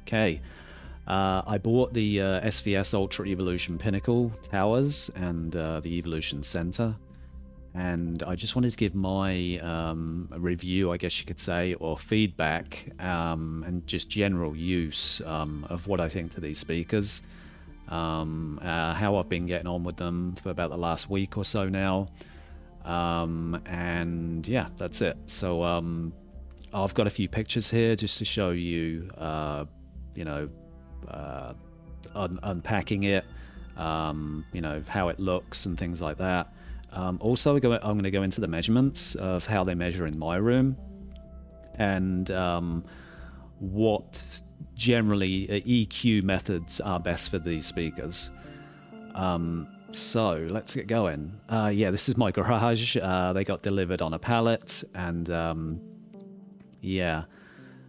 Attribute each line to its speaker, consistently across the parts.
Speaker 1: Okay. I bought the SVS Ultra Evolution Pinnacle towers and the Evolution Center, and I just wanted to give my review, I guess you could say, or feedback, and just general use of what I think to these speakers, how I've been getting on with them for about the last week or so now, and yeah, that's it. So I've got a few pictures here just to show you, you know, unpacking it, you know, how it looks and things like that. Also, I'm going to go into the measurements of how they measure in my room, and what generally EQ methods are best for these speakers. So let's get going. Yeah, this is my garage. They got delivered on a pallet, and yeah,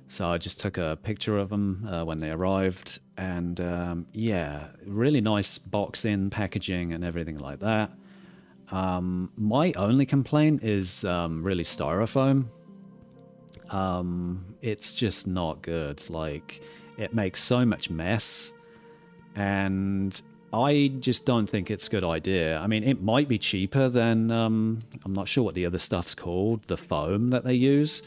Speaker 1: so I just took a picture of them when they arrived, and yeah, really nice box-in packaging and everything like that. My only complaint is really styrofoam. It's just not good. Like, it makes so much mess, and I just don't think it's a good idea. I mean, it might be cheaper than, I'm not sure what the other stuff's called, the foam that they use,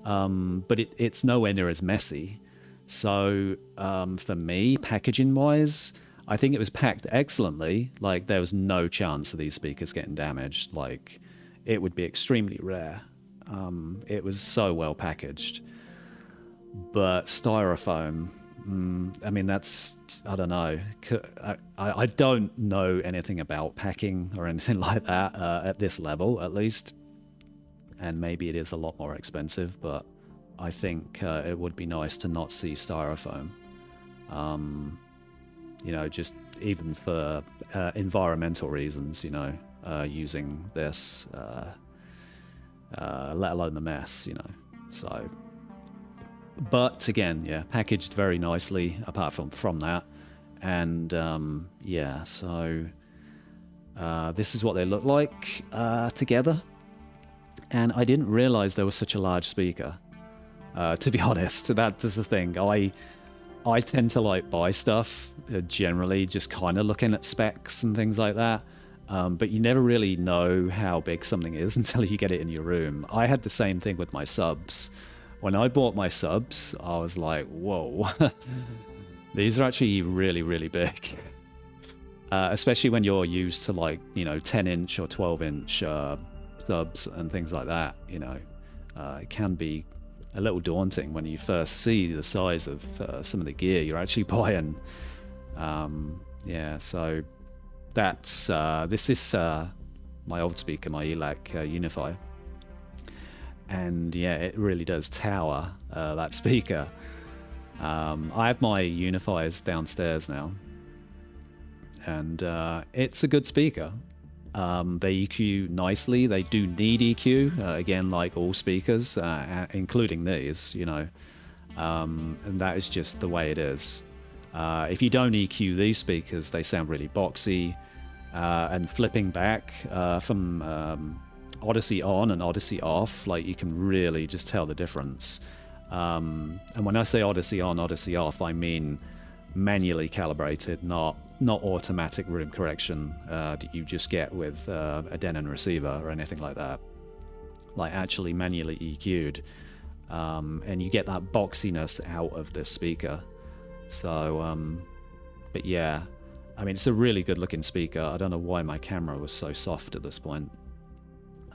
Speaker 1: but it's nowhere near as messy. So for me, packaging-wise, I think it was packed excellently. Like, there was no chance of these speakers getting damaged. Like, it would be extremely rare. It was so well packaged. But styrofoam, I mean, that's, I don't know. I don't know anything about packing or anything like that at this level, at least. And maybe it is a lot more expensive, but I think it would be nice to not see styrofoam. You know, just even for environmental reasons, you know, using this, let alone the mess, you know. So, but again, yeah, packaged very nicely apart from that. And yeah, so this is what they look like together. And I didn't realize there was such a large speaker, to be honest. That's the thing. I tend to like buy stuff generally just kind of looking at specs and things like that, but you never really know how big something is until you get it in your room. I had the same thing with my subs. When I bought my subs, I was like, whoa, these are actually really, really big. Especially when you're used to, like, you know, 10-inch or 12-inch subs and things like that, you know. It can be a little daunting when you first see the size of some of the gear you're actually buying. Yeah, so that's this is my old speaker, my ELAC Unify, and yeah, it really does tower that speaker. I have my Unifiers downstairs now, and it's a good speaker. They EQ nicely. They do need EQ, again, like all speakers, including these, you know, and that is just the way it is. If you don't EQ these speakers, they sound really boxy, and flipping back from Odyssey on and Odyssey off, like, you can really just tell the difference. And when I say Odyssey on, Odyssey off, I mean manually calibrated, not automatic room correction that you just get with a Denon receiver or anything like that. Like, actually manually EQ'd, and you get that boxiness out of this speaker. So, but yeah, I mean, it's a really good looking speaker. I don't know why my camera was so soft at this point.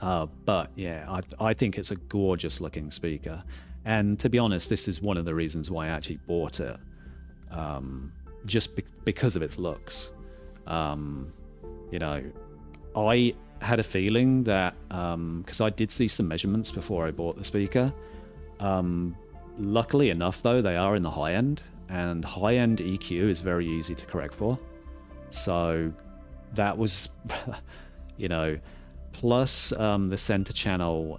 Speaker 1: But yeah, I think it's a gorgeous looking speaker. And to be honest, this is one of the reasons why I actually bought it. Just because of its looks. You know, I had a feeling that, because I did see some measurements before I bought the speaker. Luckily enough, though, they are in the high end, and high end EQ is very easy to correct for. So that was, you know, plus the center channel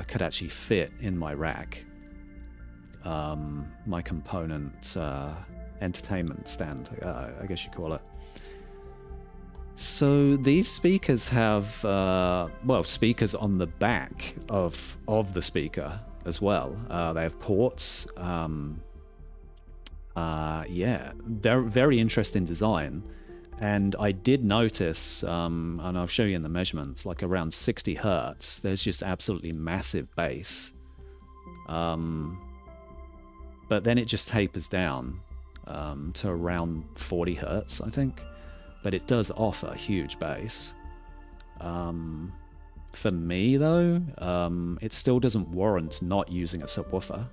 Speaker 1: could actually fit in my rack. My component entertainment stand, I guess you call it. So these speakers have, well, speakers on the back of the speaker as well. They have ports. yeah, they're very interesting design. And I did notice, and I'll show you in the measurements, like around 60 hertz, there's just absolutely massive bass. But then it just tapers down to around 40 hertz, I think. But it does offer huge bass. For me, though, it still doesn't warrant not using a subwoofer.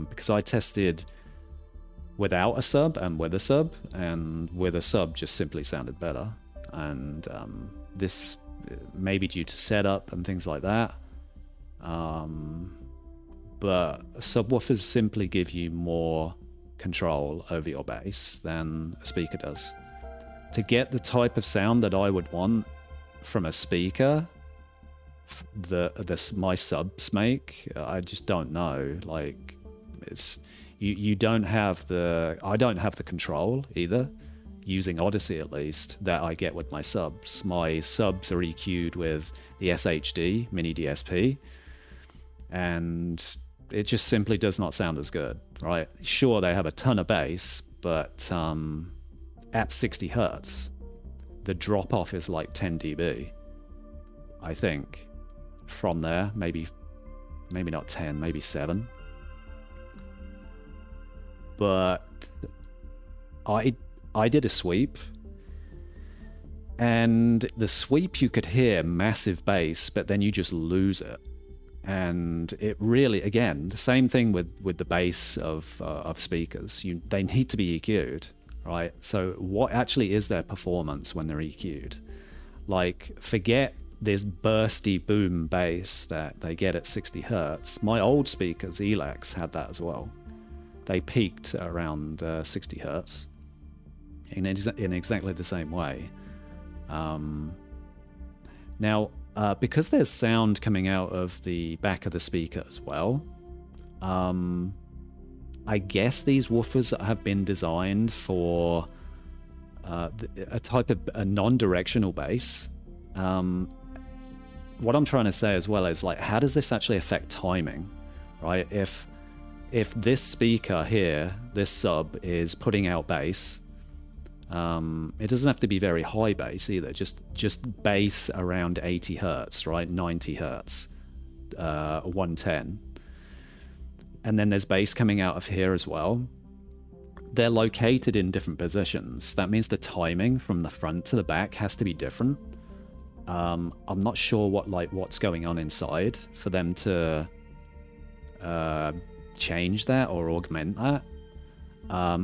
Speaker 1: Because I tested without a sub and with a sub, and with a sub just simply sounded better. And this may be due to setup and things like that. But subwoofers simply give you more control over your bass than a speaker does. To get the type of sound that I would want from a speaker, my subs make, I just don't know. Like, it's you don't have the, I don't have the control either, using Odyssey at least, that I get with my subs. My subs are EQ'd with the SHD mini DSP, and it just simply does not sound as good, right? Sure, they have a ton of bass, but at 60 hertz, the drop off is like 10 dB, I think. From there, maybe not 10, maybe 7. But I did a sweep, and the sweep you could hear massive bass, but then you just lose it. And it really, again, the same thing with the bass of speakers. They need to be EQ'd, right? So what actually is their performance when they're EQ'd? Like, forget this bursty boom bass that they get at 60 hertz. My old speakers, ELACs, had that as well. They peaked around 60 hertz in exactly the same way. Now, because there's sound coming out of the back of the speaker as well, I guess these woofers have been designed for a type of a non-directional bass. What I'm trying to say as well is, like, how does this actually affect timing, right? If this speaker here, this sub, is putting out bass, it doesn't have to be very high bass either, just bass around 80 hertz, right? 90 hertz, 110. And then there's bass coming out of here as well. They're located in different positions. That means the timing from the front to the back has to be different. I'm not sure what's going on inside for them to change that or augment that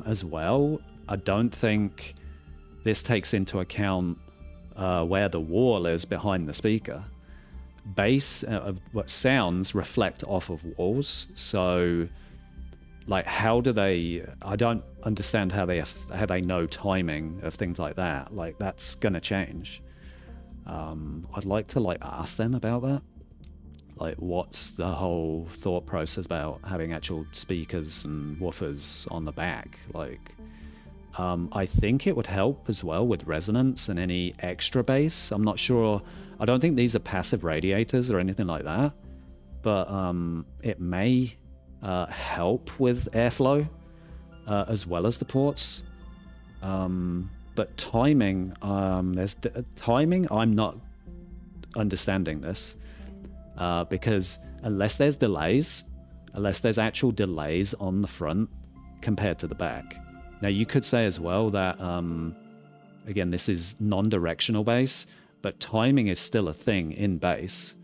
Speaker 1: as well. I don't think this takes into account where the wall is behind the speaker. Bass, what sounds reflect off of walls, so like, how do they? I don't understand how they know timing of things like that. Like, that's gonna change. I'd like to ask them about that. Like, what's the whole thought process about having actual speakers and woofers on the back? Like, I think it would help as well with resonance and any extra bass. I'm not sure. I don't think these are passive radiators or anything like that, but it may help with airflow as well as the ports. But timing, timing, I'm not understanding this because unless there's actual delays on the front compared to the back. Now, you could say as well that, again, this is non-directional bass, but timing is still a thing in bass.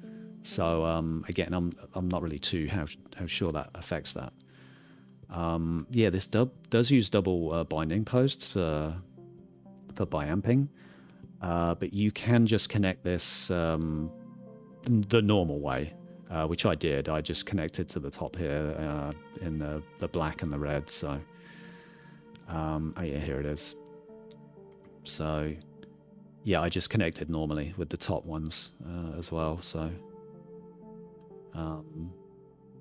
Speaker 1: So, again, I'm not really too how sure that affects that. Yeah, this does use double binding posts for biamping, but you can just connect this the normal way, which I did. I just connected to the top here in the black and the red. So, oh yeah, here it is. So, yeah, I just connected normally with the top ones as well. So,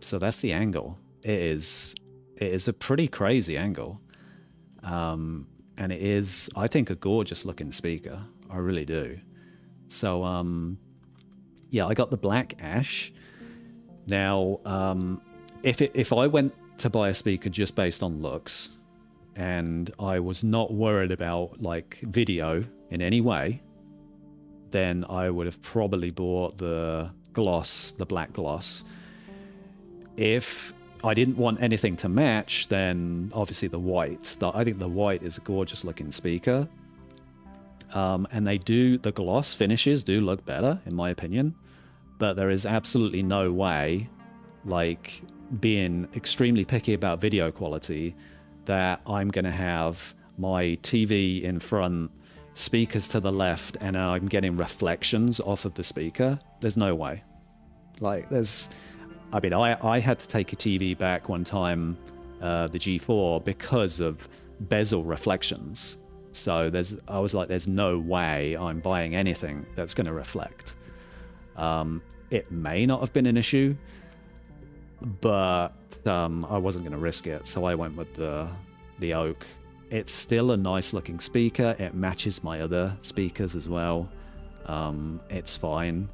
Speaker 1: so that's the angle. It is a pretty crazy angle. And it is, I think, a gorgeous looking speaker. I really do. So, yeah, I got the black ash. Now, if I went to buy a speaker just based on looks, and I was not worried about like video in any way, then I would have probably bought the gloss, the black gloss. If I didn't want anything to match, then obviously the white. I think the white is a gorgeous looking speaker. And the gloss finishes do look better, in my opinion. But there is absolutely no way, like being extremely picky about video quality, that I'm going to have my TV in front, speakers to the left, and I'm getting reflections off of the speaker. There's no way. Like, I mean, I had to take a TV back one time, the G4, because of bezel reflections. So I was like, there's no way I'm buying anything that's going to reflect. It may not have been an issue, but I wasn't going to risk it. So I went with the oak. It's still a nice looking speaker. It matches my other speakers as well. It's fine.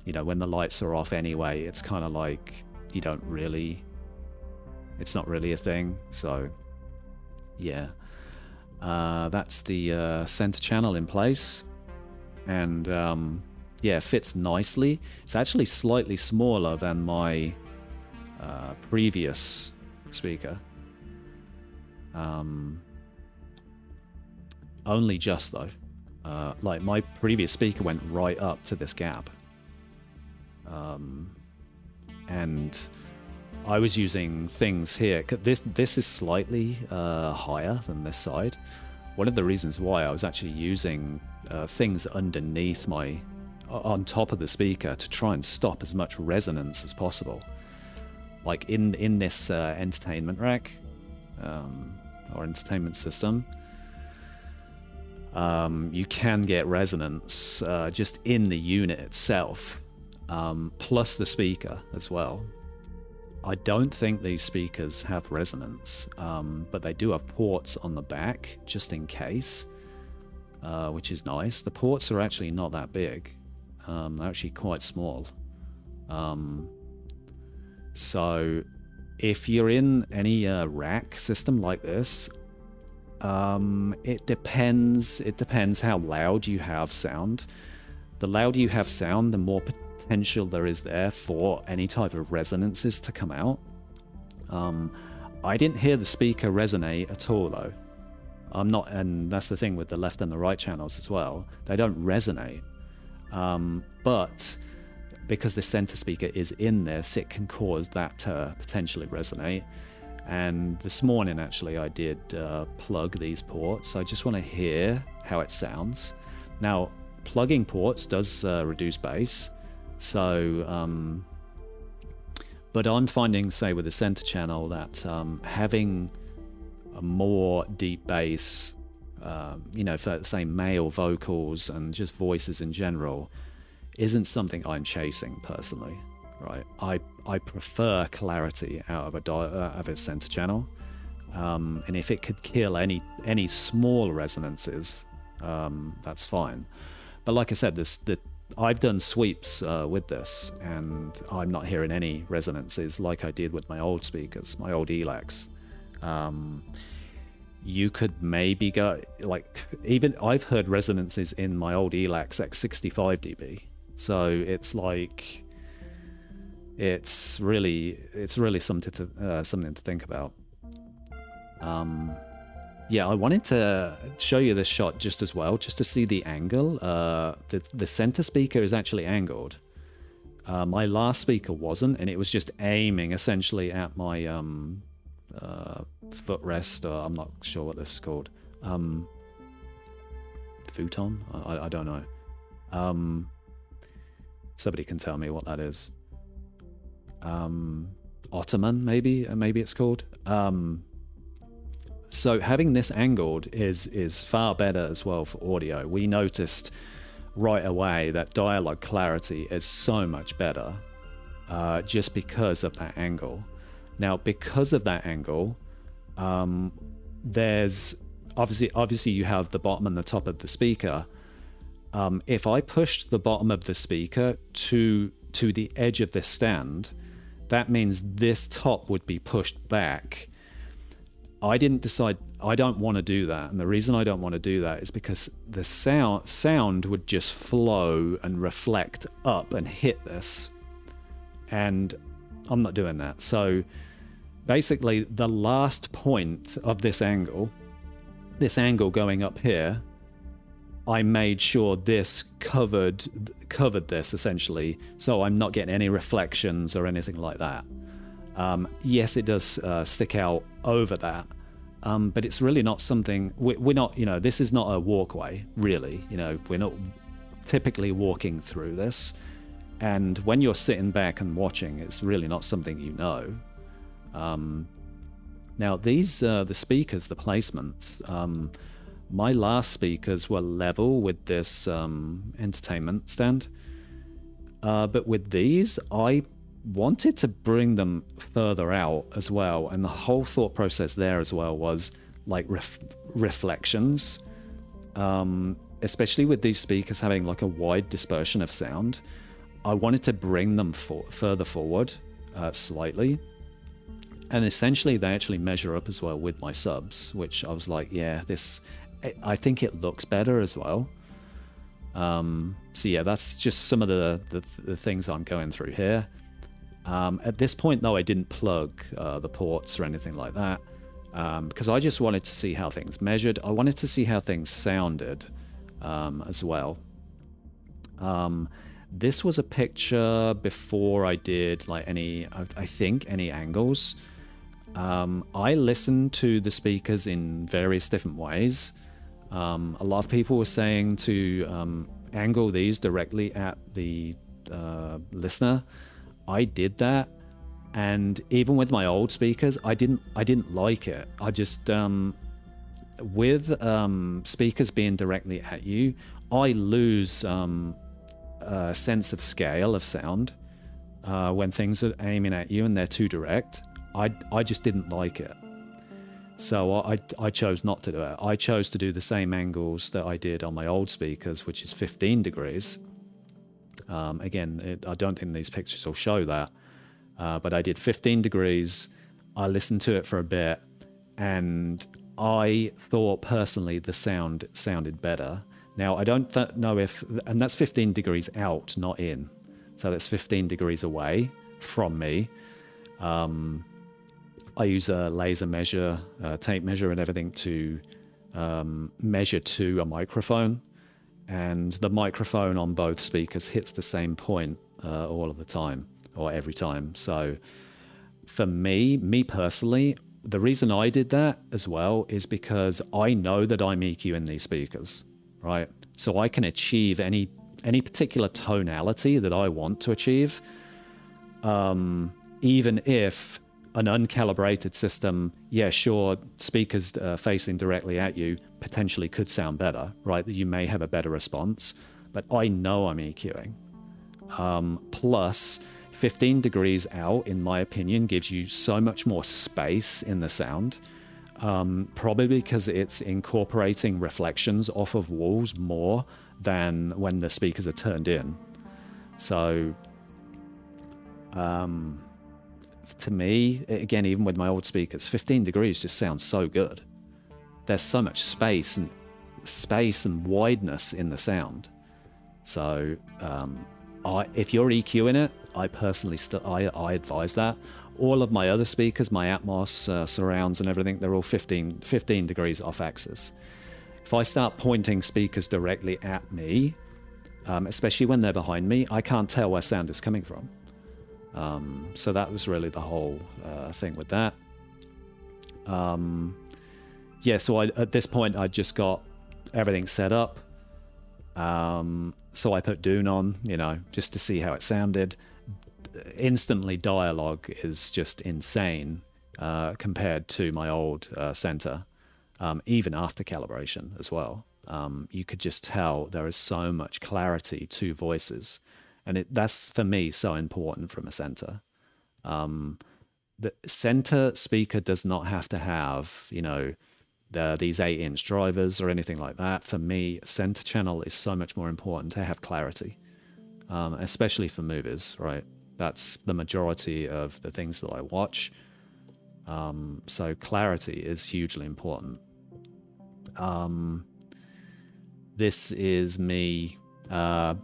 Speaker 1: You know, when the lights are off anyway, it's kind of like it's not really a thing. So yeah, that's the center channel in place, and yeah, it fits nicely. It's actually slightly smaller than my previous speaker. Only just though. Like my previous speaker went right up to this gap. And I was using things here. This is slightly higher than this side. One of the reasons why I was actually using things underneath on top of the speaker to try and stop as much resonance as possible. Like in this entertainment rack or entertainment system, you can get resonance just in the unit itself. Plus the speaker as well. I don't think these speakers have resonance, but they do have ports on the back just in case, which is nice. The ports are actually not that big. They're actually quite small. So if you're in any rack system like this, it depends how loud you have sound. The louder you have sound, the more potential there is there for any type of resonances to come out. I didn't hear the speaker resonate at all though. And that's the thing with the left and the right channels as well. They don't resonate. But because the center speaker is in this, it can cause that to potentially resonate. And this morning actually I did plug these ports. I just want to hear how it sounds. Now plugging ports does reduce bass. So, but I'm finding, say, with the center channel that having a more deep bass, you know, for say male vocals and just voices in general, isn't something I'm chasing personally. Right? I prefer clarity out of a center channel, and if it could kill any small resonances, that's fine. But like I said, I've done sweeps with this, and I'm not hearing any resonances like I did with my old speakers, my old ELACs. You could maybe go, like, even I've heard resonances in my old ELACs at 65 dB. So it's like, it's really something to think about. Yeah, I wanted to show you this shot just as well, just to see the angle. The center speaker is actually angled. My last speaker wasn't, and it was just aiming essentially at my footrest. I'm not sure what this is called. Futon? I don't know. Somebody can tell me what that is. Ottoman, maybe it's called. So having this angled is far better as well for audio. We noticed right away that dialogue clarity is so much better just because of that angle. Now, because of that angle, there's obviously you have the bottom and the top of the speaker. If I pushed the bottom of the speaker to the edge of this stand, that means this top would be pushed back. I didn't decide, I don't want to do that. And the reason I don't want to do that is because the sound would just flow and reflect up and hit this. And I'm not doing that. So basically the last point of this angle going up here, I made sure this covered this essentially, so I'm not getting any reflections or anything like that. Yes, it does stick out over that, but it's really not something, we're not, you know, this is not a walkway, really. You know, we're not typically walking through this, and when you're sitting back and watching, it's really not something you know. Now these, the speakers, the placements, my last speakers were level with this entertainment stand, but with these, I wanted to bring them further out as well, and the whole thought process there as well was like reflections, especially with these speakers having like a wide dispersion of sound. I wanted to bring them further forward slightly. And essentially they actually measure up as well with my subs, which I was like, yeah, I think it looks better as well. So yeah, that's just some of the things I'm going through here. At this point though, I didn't plug the ports or anything like that, because I just wanted to see how things measured. I wanted to see how things sounded as well. This was a picture before I did like any, I think, any angles. I listened to the speakers in various different ways. A lot of people were saying to angle these directly at the listener. I did that, and even with my old speakers, I didn't like it. I just with speakers being directly at you, I lose a sense of scale of sound when things are aiming at you and they're too direct. I just didn't like it. So I chose not to do it. I chose to do the same angles that I did on my old speakers, which is 15 degrees. Again, I don't think these pictures will show that, but I did 15 degrees. I listened to it for a bit, and I thought personally the sound sounded better. Now, I don't know if, and that's 15 degrees out, not in. So that's 15 degrees away from me. I use a laser measure, tape measure and everything to measure to a microphone. And the microphone on both speakers hits the same point all of the time, or every time. So for me personally, the reason I did that as well is because I know that I'm EQing these speakers, right? So I can achieve any particular tonality that I want to achieve, even if an uncalibrated system, yeah, sure, speakers facing directly at you potentially could sound better, right? That you may have a better response, but I know I'm EQing. Plus, 15 degrees out, in my opinion, gives you so much more space in the sound, probably because it's incorporating reflections off of walls more than when the speakers are turned in. So, to me, again, even with my old speakers, 15 degrees just sounds so good. There's so much space and wideness in the sound. So if you're EQing it, I personally I advise that. All of my other speakers, my Atmos, surrounds and everything, they're all 15 degrees off axis. If I start pointing speakers directly at me, especially when they're behind me, I can't tell where sound is coming from. So that was really the whole thing with that. Yeah, so at this point I just got everything set up. So I put Dune on, you know, just to see how it sounded. Instantly, dialogue is just insane compared to my old center, even after calibration as well. You could just tell there is so much clarity to voices. And that's, for me, so important from a center. The center speaker does not have to have, you know, these 8-inch drivers or anything like that. For me, center channel is so much more important to have clarity, especially for movies, right? That's the majority of the things that I watch. So clarity is hugely important. This is me. I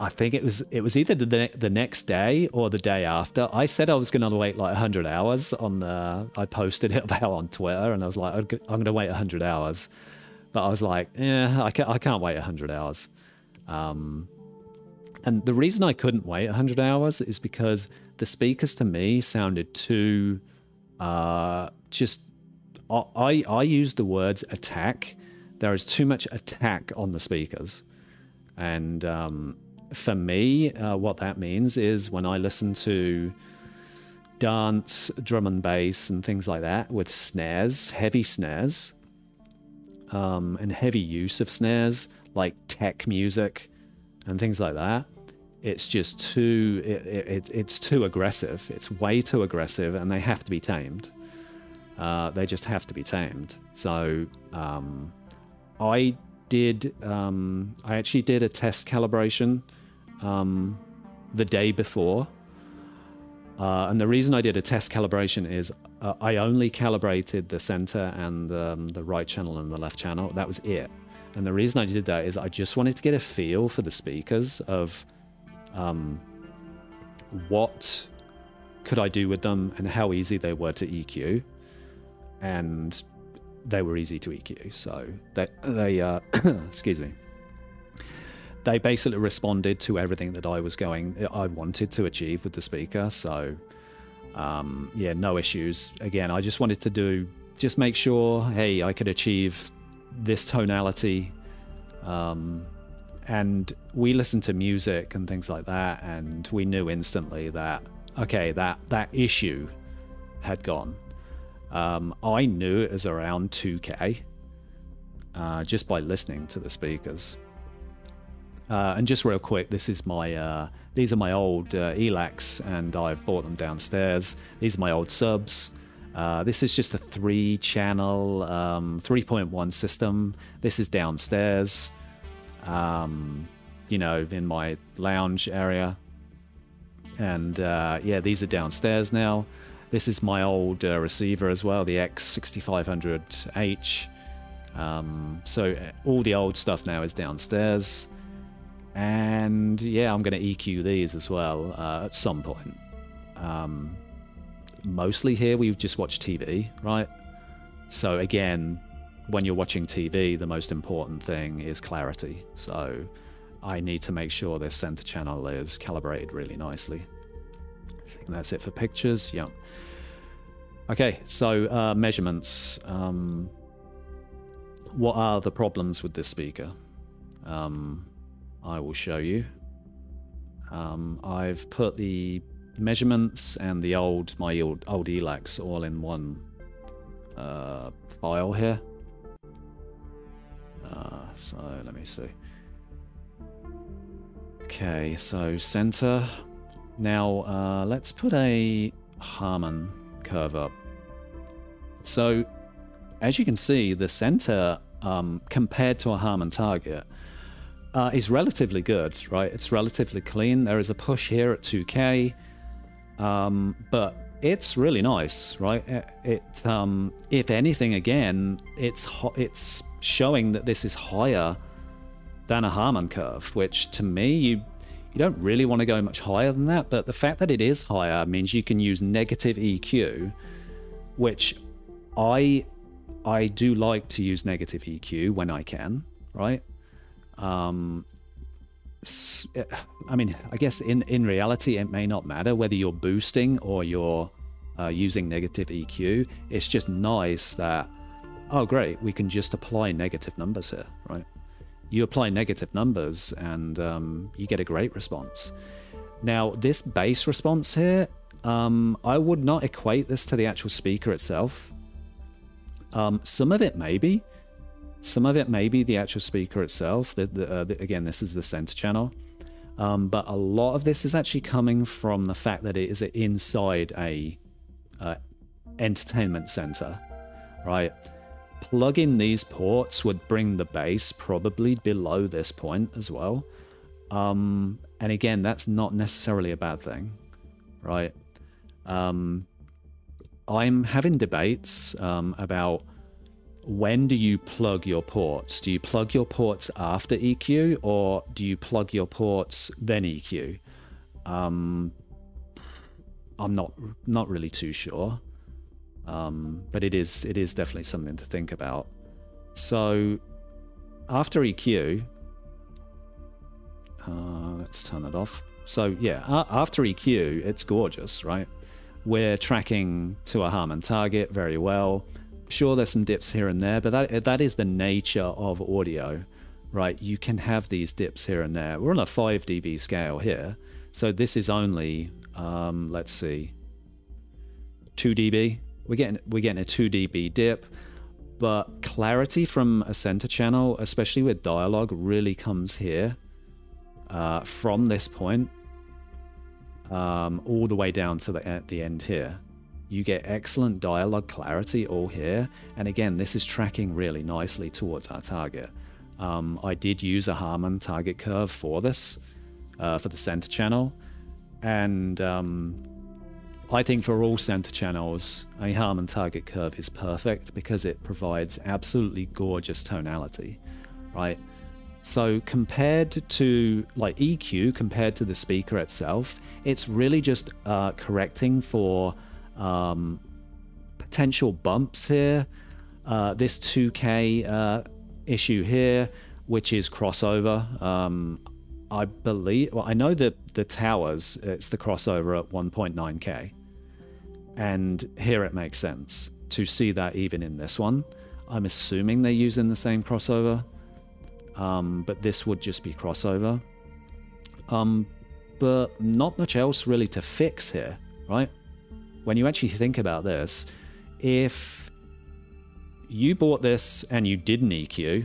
Speaker 1: think it was either the next day or the day after. I said I was going to wait like 100 hours on the. I posted it about on Twitter, and I was like, I'm going to wait 100 hours. But I was like, yeah, I can't wait 100 hours. And the reason I couldn't wait 100 hours is because the speakers to me sounded too. Just I use the words attack. There is too much attack on the speakers, and for me, what that means is when I listen to dance, drum and bass, and things like that with snares, heavy snares, and heavy use of snares, like tech music and things like that, it's just too, it's too aggressive. It's way too aggressive, and they have to be tamed. They just have to be tamed. So I actually did a test calibration the day before. And the reason I did a test calibration is I only calibrated the center and the right channel and the left channel. That was it. And the reason I did that is I just wanted to get a feel for the speakers of what could I do with them and how easy they were to EQ. And they were easy to EQ. So they excuse me. They basically responded to everything that I wanted to achieve with the speaker. So, yeah, no issues. Again, I just wanted to just make sure, hey, I could achieve this tonality. And we listened to music and things like that, and we knew instantly that, okay, that issue had gone. I knew it was around 2K just by listening to the speakers. And just real quick, this is my these are my old ELACs, and I've bought them downstairs. These are my old subs. This is just a 3-channel 3.1 system. This is downstairs, you know, in my lounge area. And yeah, these are downstairs now. This is my old receiver as well, the X6500H. So all the old stuff now is downstairs. And yeah, I'm going to EQ these as well at some point. Mostly here we just watch TV, right? So again, when you're watching TV, the most important thing is clarity. So I need to make sure this center channel is calibrated really nicely. I think that's it for pictures. Yeah. Okay, so measurements. What are the problems with this speaker? I will show you. I've put the measurements and my old ELACs all in one file here. So let me see. Okay, so center. Now let's put a Harman curve up. So as you can see, the center compared to a Harman target is relatively good, right? It's relatively clean. There is a push here at 2K, but it's really nice, right? If anything, again, it's showing that this is higher than a Harman curve, which to me, you don't really want to go much higher than that, but the fact that it is higher means you can use negative EQ, which I do like to use negative EQ when I can, right? I mean, I guess in reality, it may not matter whether you're boosting or you're using negative EQ. It's just nice that, oh, great, we can just apply negative numbers here, right? You apply negative numbers and you get a great response. Now, this bass response here, I would not equate this to the actual speaker itself. Some of it may be. Some of it may be the actual speaker itself. Again, this is the center channel. But a lot of this is actually coming from the fact that it is inside a entertainment center, right? Plugging these ports would bring the bass probably below this point as well. And again, that's not necessarily a bad thing, right? I'm having debates about when do you plug your ports? Do you plug your ports after EQ, or do you plug your ports then EQ? I'm not really too sure, but it is definitely something to think about. So after EQ, let's turn it off. So yeah, after EQ, it's gorgeous, right? We're tracking to a Harman target very well. Sure, there's some dips here and there, but that is the nature of audio, right? You can have these dips here and there. We're on a 5 dB scale here, so this is only, let's see, 2 dB. We're getting a 2 dB dip, but clarity from a center channel, especially with dialogue, really comes here from this point all the way down to the end here. You get excellent dialogue clarity all here, and again, this is tracking really nicely towards our target. I did use a Harman target curve for this, for the center channel, and I think for all center channels, a Harman target curve is perfect because it provides absolutely gorgeous tonality, right? So compared to like EQ, compared to the speaker itself, it's really just correcting for potential bumps here. This 2K issue here, which is crossover. I believe, well, I know that the towers, it's the crossover at 1.9K. And here it makes sense to see that even in this one. I'm assuming they're using the same crossover, but this would just be crossover. But not much else really to fix here, right? When you actually think about this, if you bought this and you didn't EQ,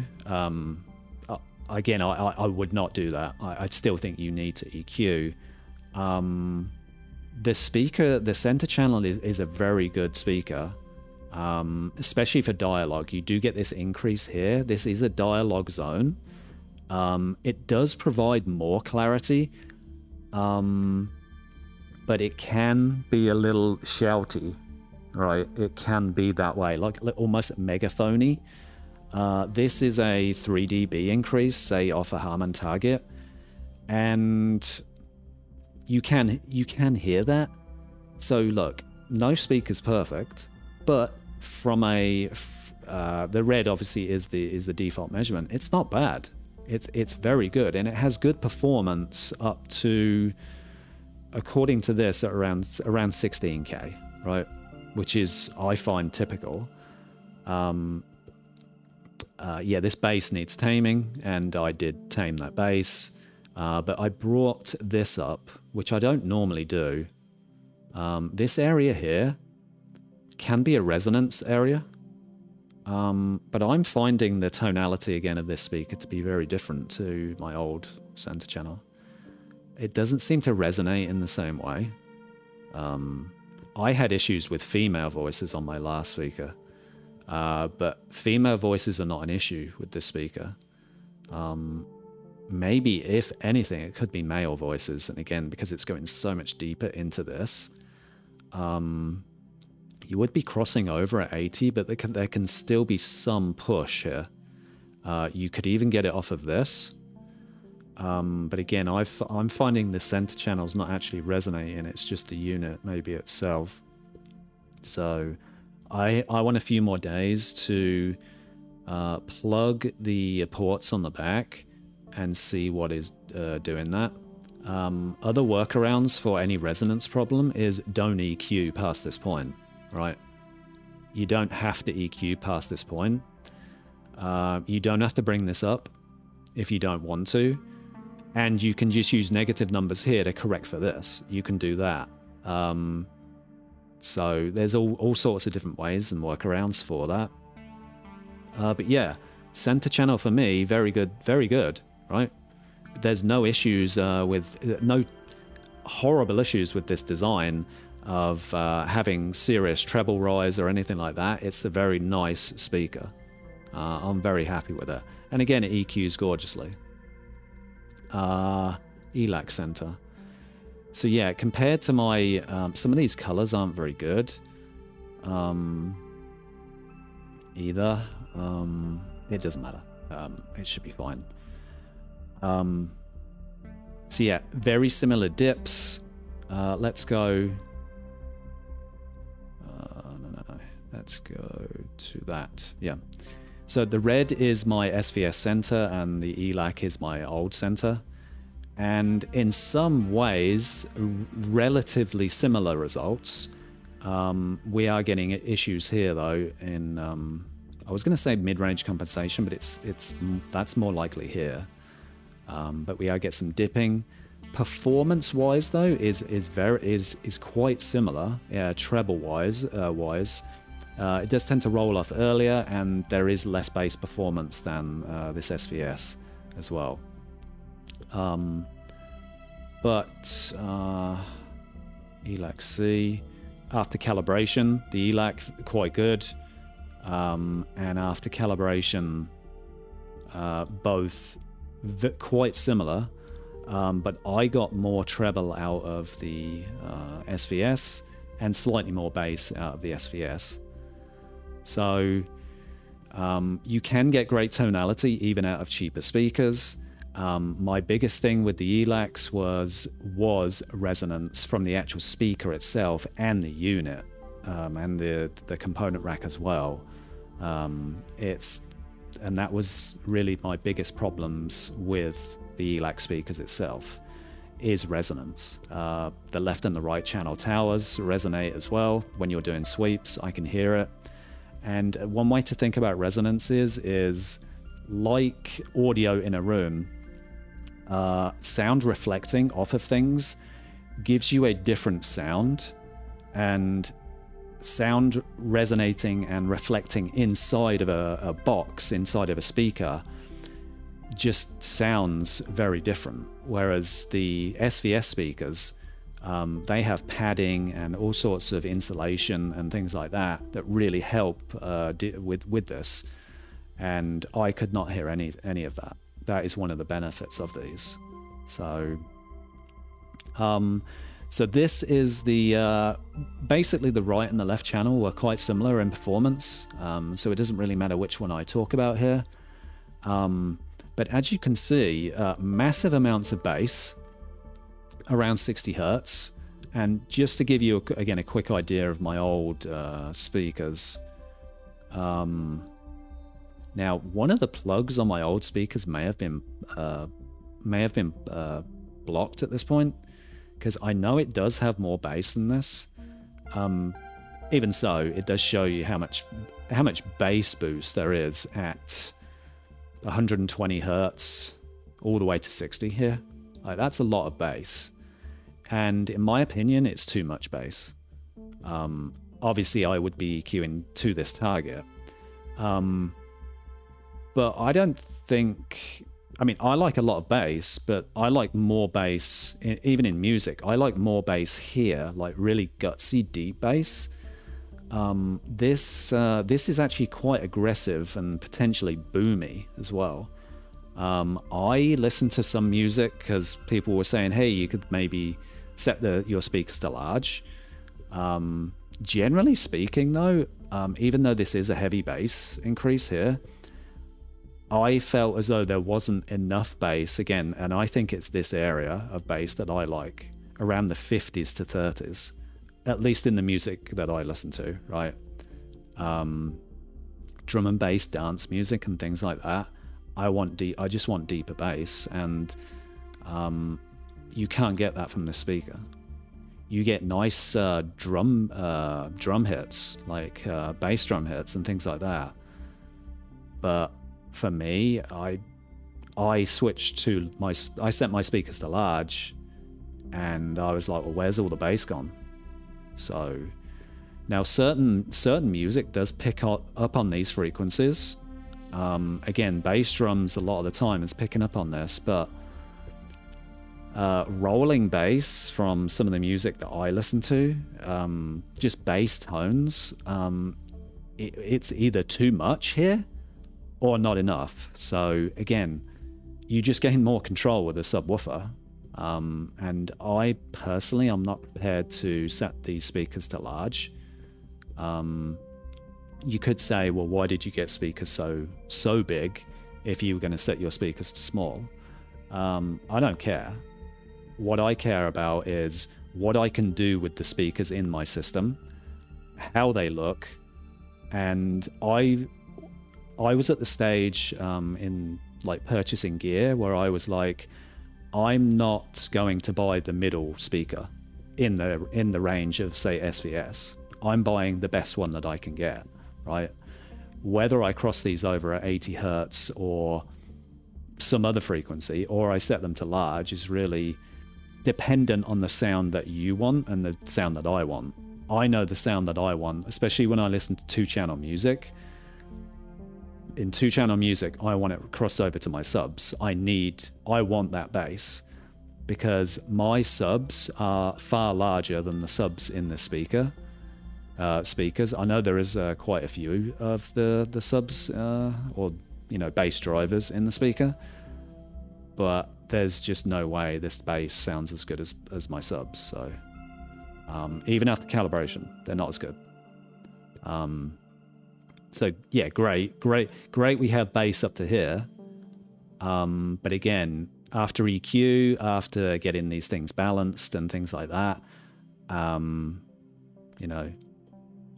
Speaker 1: again, I would not do that. I'd still think you need to EQ. The speaker, the center channel is a very good speaker, especially for dialogue. You do get this increase here. This is a dialogue zone. It does provide more clarity, but it can be a little shouty, right? It can be that way, like almost megaphony. This is a 3 dB increase, say off a Harman target, and you can hear that. So look, no speaker's perfect, but from a the red obviously is the default measurement. It's not bad. It's very good, and it has good performance up to, according to this, at around 16K, right? Which is, I find, typical. Yeah, this bass needs taming, and I did tame that bass. But I brought this up, which I don't normally do. This area here can be a resonance area. But I'm finding the tonality again of this speaker to be very different to my old center channel. It doesn't seem to resonate in the same way. I had issues with female voices on my last speaker, but female voices are not an issue with this speaker. Maybe, if anything, it could be male voices, and again, because it's going so much deeper into this, you would be crossing over at 80, but there can still be some push here. You could even get it off of this. But again, I'm finding the center channel's not actually resonating, it's just the unit maybe itself. So I want a few more days to plug the ports on the back and see what is doing that. Other workarounds for any resonance problem is don't EQ past this point, right? You don't have to EQ past this point. You don't have to bring this up if you don't want to. And you can just use negative numbers here to correct for this. You can do that. So there's all sorts of different ways and workarounds for that. But yeah, center channel for me, very good, right? There's no issues no horrible issues with this design of having serious treble rise or anything like that. It's a very nice speaker. I'm very happy with it. And again, it EQs gorgeously. ELAC center. So yeah, compared to my, some of these colors aren't very good either. It doesn't matter. It should be fine. So yeah, very similar dips. Let's go. No. Let's go to that. Yeah. So the red is my SVS center and the ELAC is my old center. And in some ways, relatively similar results. We are getting issues here though in, I was going to say mid-range compensation, but that's more likely here. But we are get some dipping. Performance-wise though is quite similar, treble-wise. It does tend to roll off earlier, and there is less bass performance than this SVS as well. But ELAC C, after calibration, the ELAC quite good, and after calibration, both quite similar, but I got more treble out of the SVS and slightly more bass out of the SVS. So you can get great tonality even out of cheaper speakers. My biggest thing with the ELACs was resonance from the actual speaker itself and the unit, and the component rack as well. And that was really my biggest problems with the ELAC speakers itself, is resonance. The left and the right channel towers resonate as well. When you're doing sweeps, I can hear it. And one way to think about resonance is like audio in a room, sound reflecting off of things gives you a different sound, and sound resonating and reflecting inside of a box, inside of a speaker, just sounds very different. Whereas the SVS speakers, they have padding and all sorts of insulation and things like that really help with this, and I could not hear any of that. That is one of the benefits of these. So so this is the basically the right and the left channel were quite similar in performance, so it doesn't really matter which one I talk about here. But as you can see, massive amounts of bass, around 60 Hertz. And just to give you, again, a quick idea of my old speakers. Now, one of the plugs on my old speakers may have been blocked at this point, because I know it does have more bass than this. Even so, it does show you how much bass boost there is at 120 Hertz all the way to 60 here. Like, that's a lot of bass, and in my opinion, it's too much bass. Obviously, I would be EQing to this target. But I don't think... I mean, I like a lot of bass, but I like more bass, even in music. I like more bass here, like really gutsy, deep bass. This is actually quite aggressive and potentially boomy as well. I listened to some music because people were saying, hey, you could maybe set your speakers to large. Generally speaking, though, even though this is a heavy bass increase here, I felt as though there wasn't enough bass again, and I think it's this area of bass that I like, around the 50s to 30s, at least in the music that I listen to, right? Drum and bass, dance music, and things like that. I just want deeper bass, and you can't get that from this speaker. You get nice drum hits, like bass drum hits and things like that, but for me, I switched to I set my speakers to large, and I was like, well, where's all the bass gone? So now certain music does pick up on these frequencies. Again, bass drums a lot of the time is picking up on this, but rolling bass from some of the music that I listen to, just bass tones, it's either too much here or not enough. So again, you just gain more control with a subwoofer. And I personally, I'm not prepared to set these speakers to large. You could say, well, why did you get speakers so big if you were going to set your speakers to small? I don't care. What I care about is what I can do with the speakers in my system, how they look, and I was at the stage in like purchasing gear where I was like, I'm not going to buy the middle speaker in the range of, say, SVS. I'm buying the best one that I can get, right? Whether I cross these over at 80 hertz or some other frequency, or I set them to large, is really dependent on the sound that you want and the sound that I want. I know the sound that I want, especially when I listen to two-channel music. In two-channel music, I want it crossed over to my subs. I want that bass, because my subs are far larger than the subs in the speakers. I know there is quite a few of the subs or bass drivers in the speaker, but there's just no way this bass sounds as good as my subs. So even after calibration, they're not as good. So yeah, great. We have bass up to here. But again, after EQ, after getting these things balanced and things like that,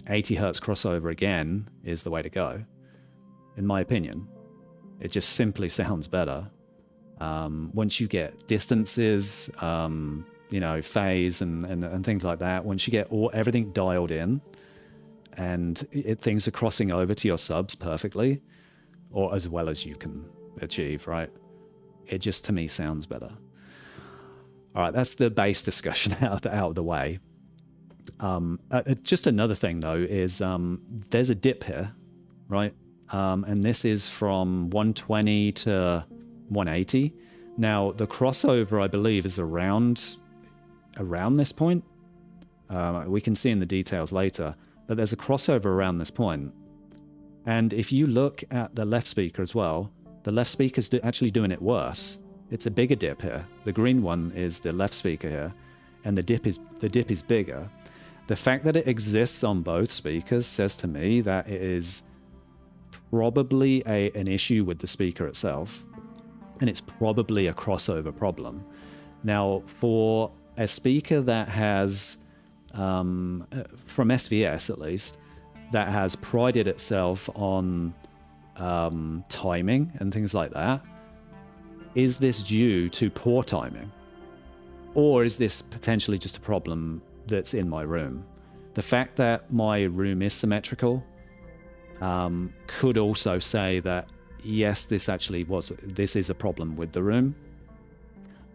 Speaker 1: 80 hertz crossover again is the way to go, in my opinion. It just simply sounds better. Once you get distances, phase and things like that, once you get everything dialed in, and things are crossing over to your subs perfectly, or as well as you can achieve, right? It just, to me, sounds better. All right, that's the bass discussion out of the way. Just another thing, though, is there's a dip here, right? And this is from 120 to 180. Now, the crossover, I believe, is around this point. We can see in the details later, but there's a crossover around this point. And if you look at the left speaker as well, the left speaker's actually doing it worse. It's a bigger dip here. The green one is the left speaker here, and the dip is bigger. The fact that it exists on both speakers says to me that it is probably an issue with the speaker itself, and it's probably a crossover problem. Now, for a speaker that has, from SVS at least, that has prided itself on timing and things like that, is this due to poor timing? Or is this potentially just a problem that's in my room? The fact that my room is symmetrical could also say that, yes, this is a problem with the room.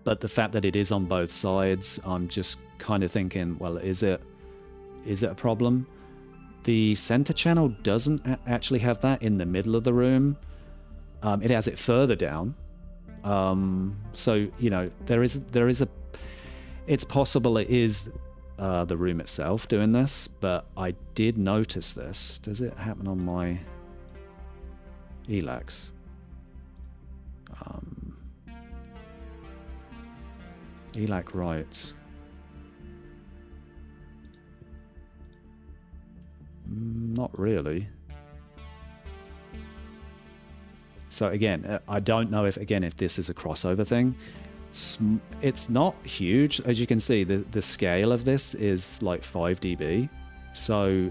Speaker 1: But the fact that it is on both sides, I'm just kind of thinking, well, is it a problem? The center channel doesn't actually have that in the middle of the room. It has it further down. So, there is a, it's possible it is the room itself doing this, but I did notice this. Does it happen on my ELACs? ELAC right. Not really. So again, I don't know if this is a crossover thing. It's not huge. As you can see, the scale of this is like 5 dB. So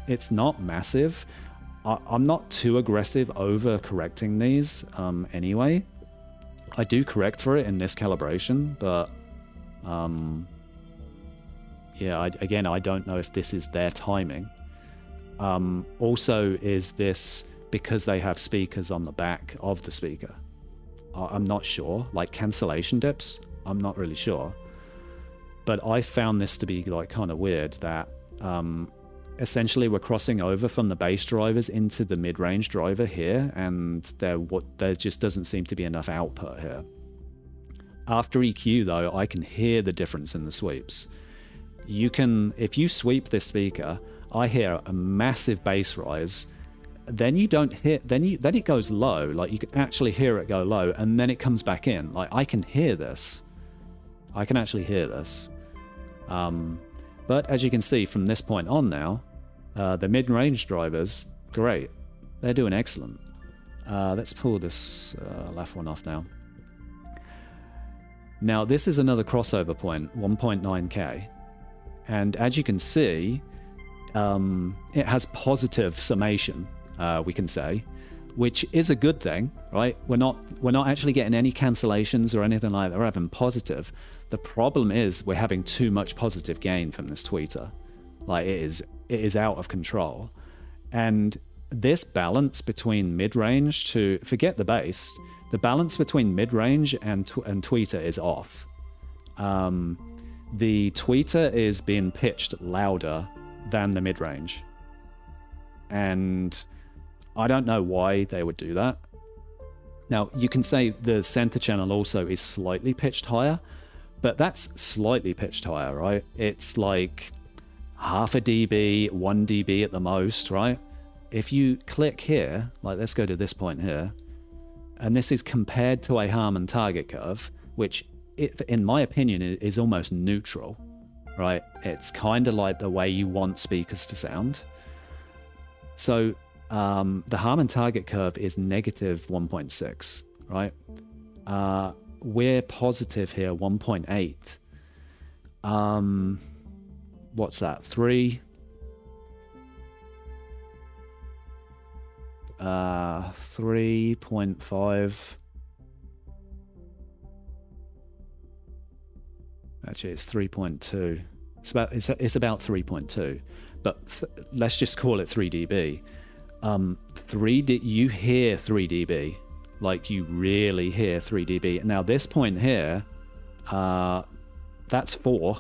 Speaker 1: it's not massive. I'm not too aggressive over correcting these anyway. I do correct for it in this calibration, but yeah, again, I don't know if this is their timing. Also, is this because they have speakers on the back of the speaker? I'm not sure. Like cancellation dips, I'm not really sure. But I found this to be like kind of weird that essentially we're crossing over from the bass drivers into the mid-range driver here, and there just doesn't seem to be enough output here. After EQ though, I can hear the difference in the sweeps. If you sweep this speaker, I hear a massive bass rise then you don't hear, then it goes low, like you can actually hear it go low, and then it comes back in. Like I can hear this. I can actually hear this. But as you can see from this point on now, the mid-range drivers, great. They're doing excellent. Let's pull this left one off now. Now this is another crossover point, 1.9K. And as you can see, it has positive summation, we can say, which is a good thing, right? We're not actually getting any cancellations or anything like that. We're having positive. The problem is we're having too much positive gain from this tweeter. Like it is out of control. And this balance between mid-range to, forget the bass, the balance between mid-range and tweeter is off. The tweeter is being pitched louder than the mid-range. And I don't know why they would do that. Now, you can say the center channel also is slightly pitched higher, but that's slightly pitched higher, right? It's like half a dB, 1 dB at the most, right? If you click here, like let's go to this point here, and this is compared to a Harman target curve, which in my opinion is almost neutral, right? It's kind of like the way you want speakers to sound. So the Harman target curve is negative 1.6, right? We're positive here, 1.8. What's that? 3? 3.5. Actually, it's 3.2. It's about 3.2, but let's just call it 3 dB. You hear 3 dB, like you really hear 3 dB. Now this point here, that's 4.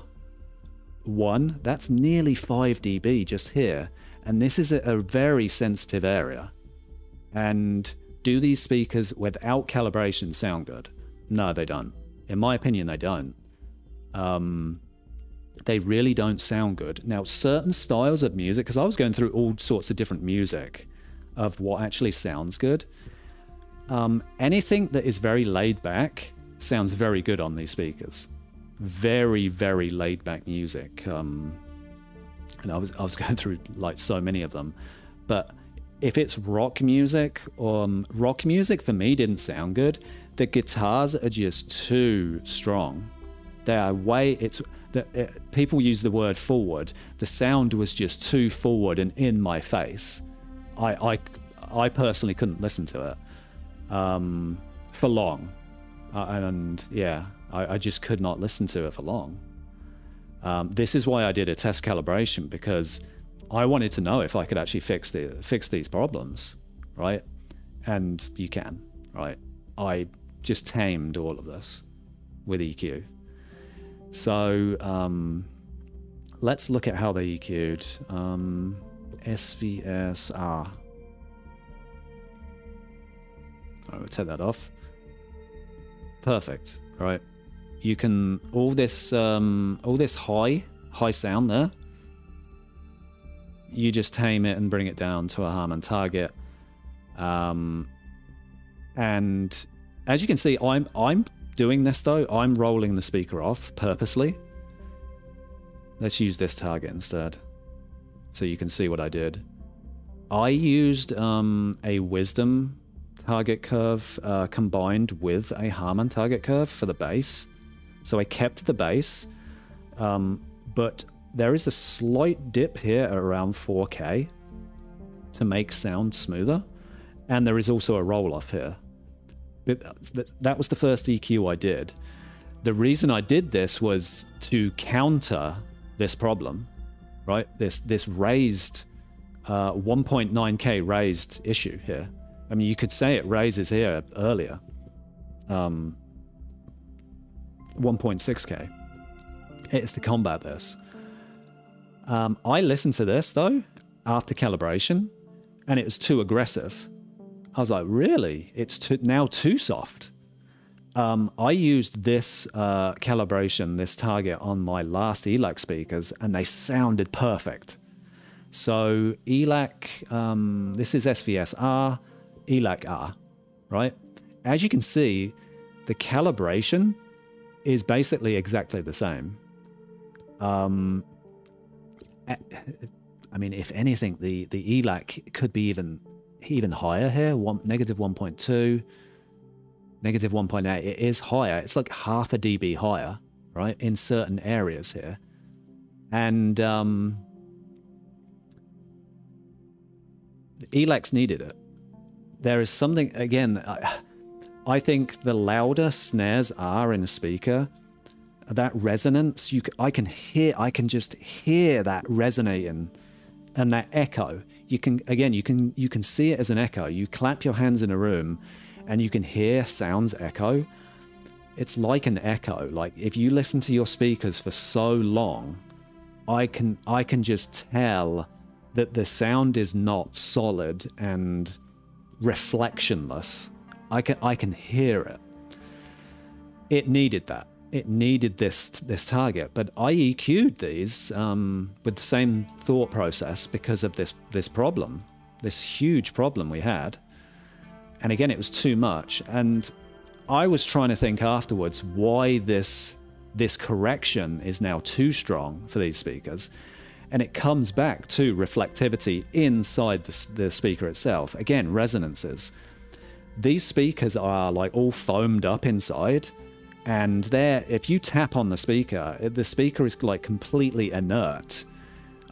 Speaker 1: 1, that's nearly 5 dB just here, and this is a very sensitive area. And do these speakers without calibration sound good? No, they don't. In my opinion, they don't. They really don't sound good. Now, certain styles of music, because I was going through all sorts of different music of what actually sounds good. Anything that is very laid back sounds very good on these speakers. Very, very laid back music. And I was going through like so many of them. But if it's rock music for me didn't sound good. The guitars are just too strong. They are people use the word forward. The sound was just too forward and in my face. I personally couldn't listen to it for long, and yeah, I just could not listen to it for long. This is why I did a test calibration, because I wanted to know if I could actually fix these problems, right? And you can, right? I just tamed all of this with EQ. So let's look at how they EQ'd. SVS R. I would take that off. Perfect, right? You can all this high sound there. You just tame it and bring it down to a Harman target. And as you can see, I'm doing this though. I'm rolling the speaker off purposely. Let's use this target instead, so you can see what I did. I used a Wisdom target curve combined with a Harman target curve for the bass. So I kept the bass, but there is a slight dip here at around 4K to make sound smoother, and there is also a roll-off here. That was the first EQ I did. The reason I did this was to counter this problem, right? This raised 1.9K raised issue here. I mean, you could say it raises here earlier. 1.6K. It's to combat this. I listened to this though after calibration, and it was too aggressive. I was like, really? It's now too soft. I used this calibration, this target on my last ELAC speakers, and they sounded perfect. So ELAC, this is SVS R, ELAC R, right? As you can see, the calibration is basically exactly the same. I mean, if anything, the ELAC could be even higher here, negative 1.2, negative 1.8. It is higher. It's like half a dB higher, right, in certain areas here. And the ELAC's needed it. There is something, again, I think the louder snares are in a speaker, that resonance, I can just hear that resonating and that echo. You can see it as an echo. You clap your hands in a room and you can hear sounds echo. It's like an echo. Like if you listen to your speakers for so long, I can just tell that the sound is not solid and reflectionless. I can hear it. It needed that. It needed this target, but I EQ'd these with the same thought process because of this problem, this huge problem we had. And again, it was too much. And I was trying to think afterwards why this correction is now too strong for these speakers. And it comes back to reflectivity inside the speaker itself. Again, resonances. These speakers are like all foamed up inside, and if you tap on the speaker is like completely inert.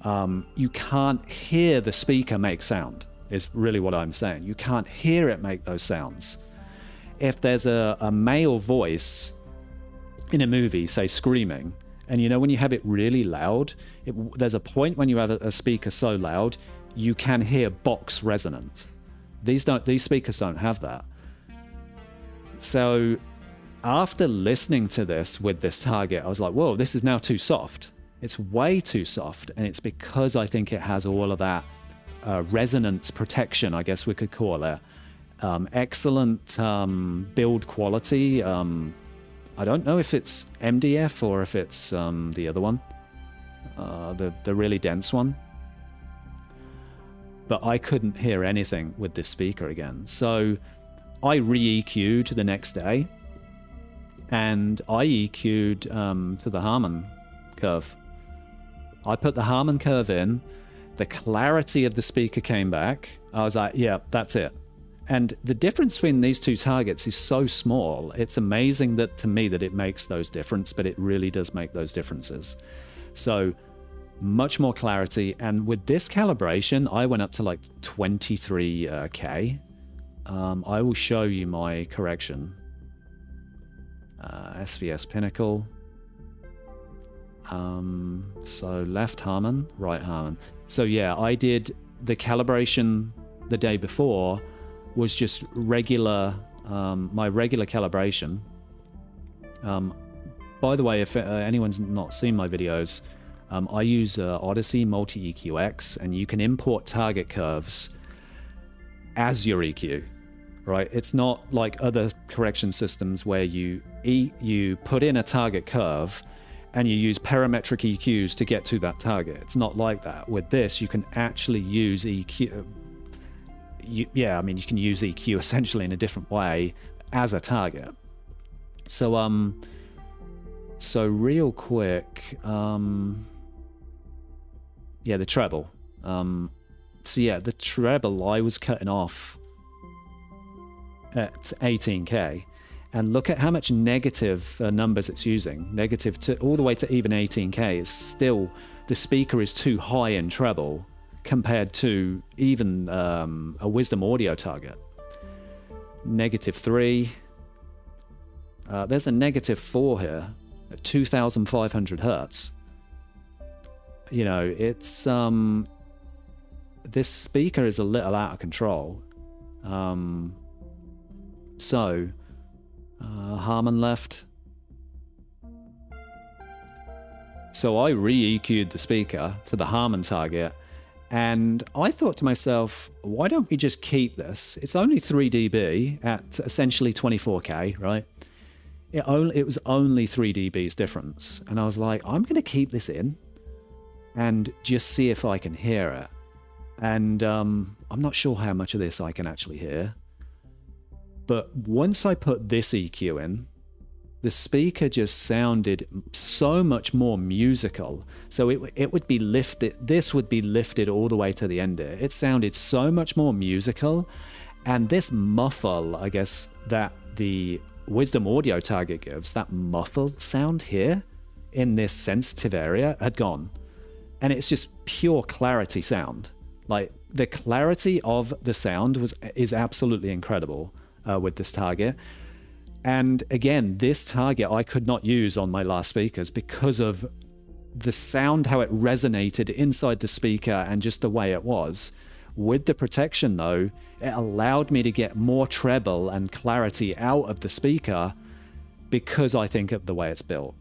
Speaker 1: You can't hear the speaker make sound, is really what I'm saying. You can't hear it make those sounds. If there's a male voice in a movie, say screaming, and you know when you have it really loud, there's a point when you have a speaker so loud, you can hear box resonance. These speakers don't have that. So after listening to this with this target, I was like, whoa, this is now too soft. It's way too soft. And it's because I think it has all of that resonance protection, I guess we could call it. Excellent build quality. I don't know if it's MDF or if it's the other one, the really dense one. But I couldn't hear anything with this speaker again. So I re-EQ'd the next day, and I EQ'd to the Harman curve. I put the Harman curve in, the clarity of the speaker came back. I was like, yeah, that's it. And the difference between these two targets is so small. It's amazing that to me that it makes those differences, but it really does make those differences. So much more clarity. And with this calibration, I went up to like 23K. I will show you my correction. SVS Pinnacle. So left Harman, right Harman. So yeah, I did the calibration the day before was just regular, my regular calibration. By the way, if anyone's not seen my videos, I use Odyssey Multi-EQX, and you can import target curves as your EQ, right? It's not like other correction systems where you put in a target curve and you use parametric EQs to get to that target. It's not like that. With this, you can actually use EQ. Yeah, I mean, you can use EQ essentially in a different way as a target. So, so real quick, yeah, the treble. So yeah, the treble I was cutting off at 18K. And look at how much negative numbers it's using. Negative to all the way to even 18K. It's still, the speaker is too high in treble compared to even a Wisdom Audio target. -3. There's a -4 here at 2,500 hertz. You know, it's this speaker is a little out of control. So Harman left. So I re-EQ'd the speaker to the Harman target, and I thought to myself, why don't we just keep this? It's only 3 dB at essentially 24K, right? It was only 3 dB's difference. And I was like, I'm going to keep this in. and just see if I can hear it. And I'm not sure how much of this I can actually hear. But once I put this EQ in, the speaker just sounded so much more musical. So it would be lifted, this would be lifted all the way to the end. It sounded so much more musical. And this muffle, I guess, that the Wisdom Audio target gives, that muffled sound here in this sensitive area had gone. And it's just pure clarity sound. Like, the clarity of the sound is absolutely incredible with this target. And again, this target I could not use on my last speakers because of the sound, how it resonated inside the speaker and just the way it was. With the protection though, it allowed me to get more treble and clarity out of the speaker because I think of the way it's built.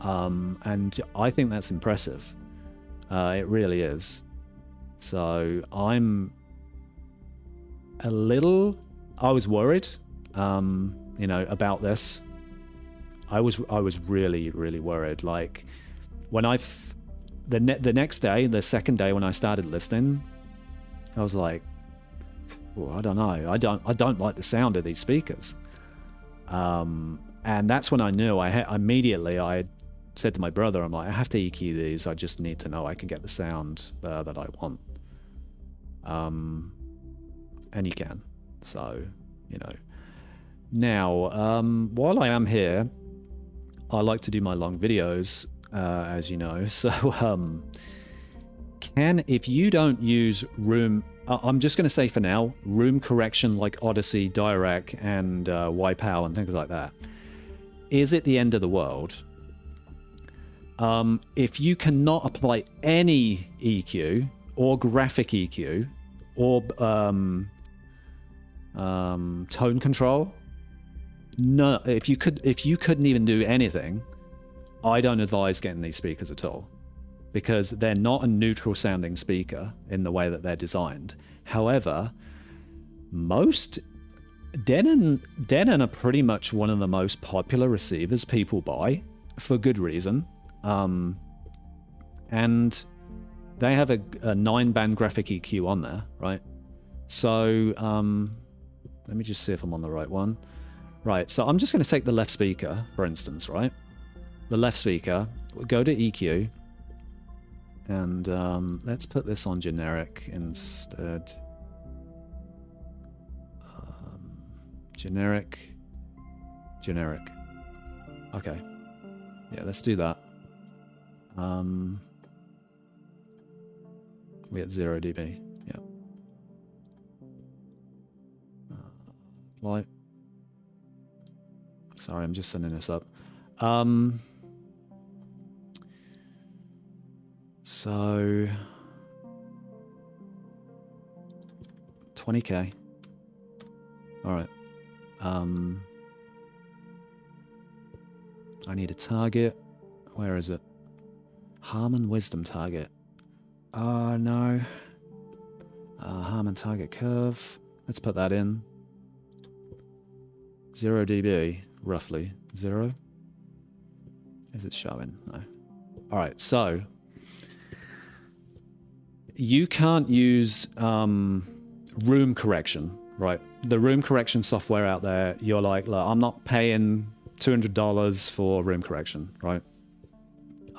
Speaker 1: And I think that's impressive. It really is. So I'm a little, I was worried, you know, about this. I was really, really worried. Like when the next day, the second day when I started listening, I was like, well, I don't know. I don't like the sound of these speakers. And that's when I knew. Immediately I said to my brother, I'm like, I have to EQ these. I just need to know I can get the sound that I want. And you can. So, you know. Now, while I am here, I like to do my long videos, as you know. So, if you don't use room, I'm just going to say for now, room correction like Odyssey, Dirac, and Wipeout and things like that, is it the end of the world? If you cannot apply any EQ or graphic EQ or tone control, no, if you couldn't even do anything, I don't advise getting these speakers at all, because they're not a neutral sounding speaker in the way that they're designed. However, most Denon are pretty much one of the most popular receivers people buy for good reason. And they have a 9-band graphic EQ on there, right? So let me just see if I'm on the right one. Right, so I'm just going to take the left speaker, for instance, right? The left speaker, we'll go to EQ, and let's put this on generic instead. Generic. Okay. Yeah, let's do that. We had 0 dB. Yeah. Light. Sorry, I'm just sending this up. So 20K. All right. I need a target. Where is it? Harman Wisdom target. Oh no. Harman target curve. Let's put that in. 0 dB, roughly. 0? Is it showing? No. Alright, so you can't use room correction, right? The room correction software out there, you're like, look, I'm not paying $200 for room correction, right?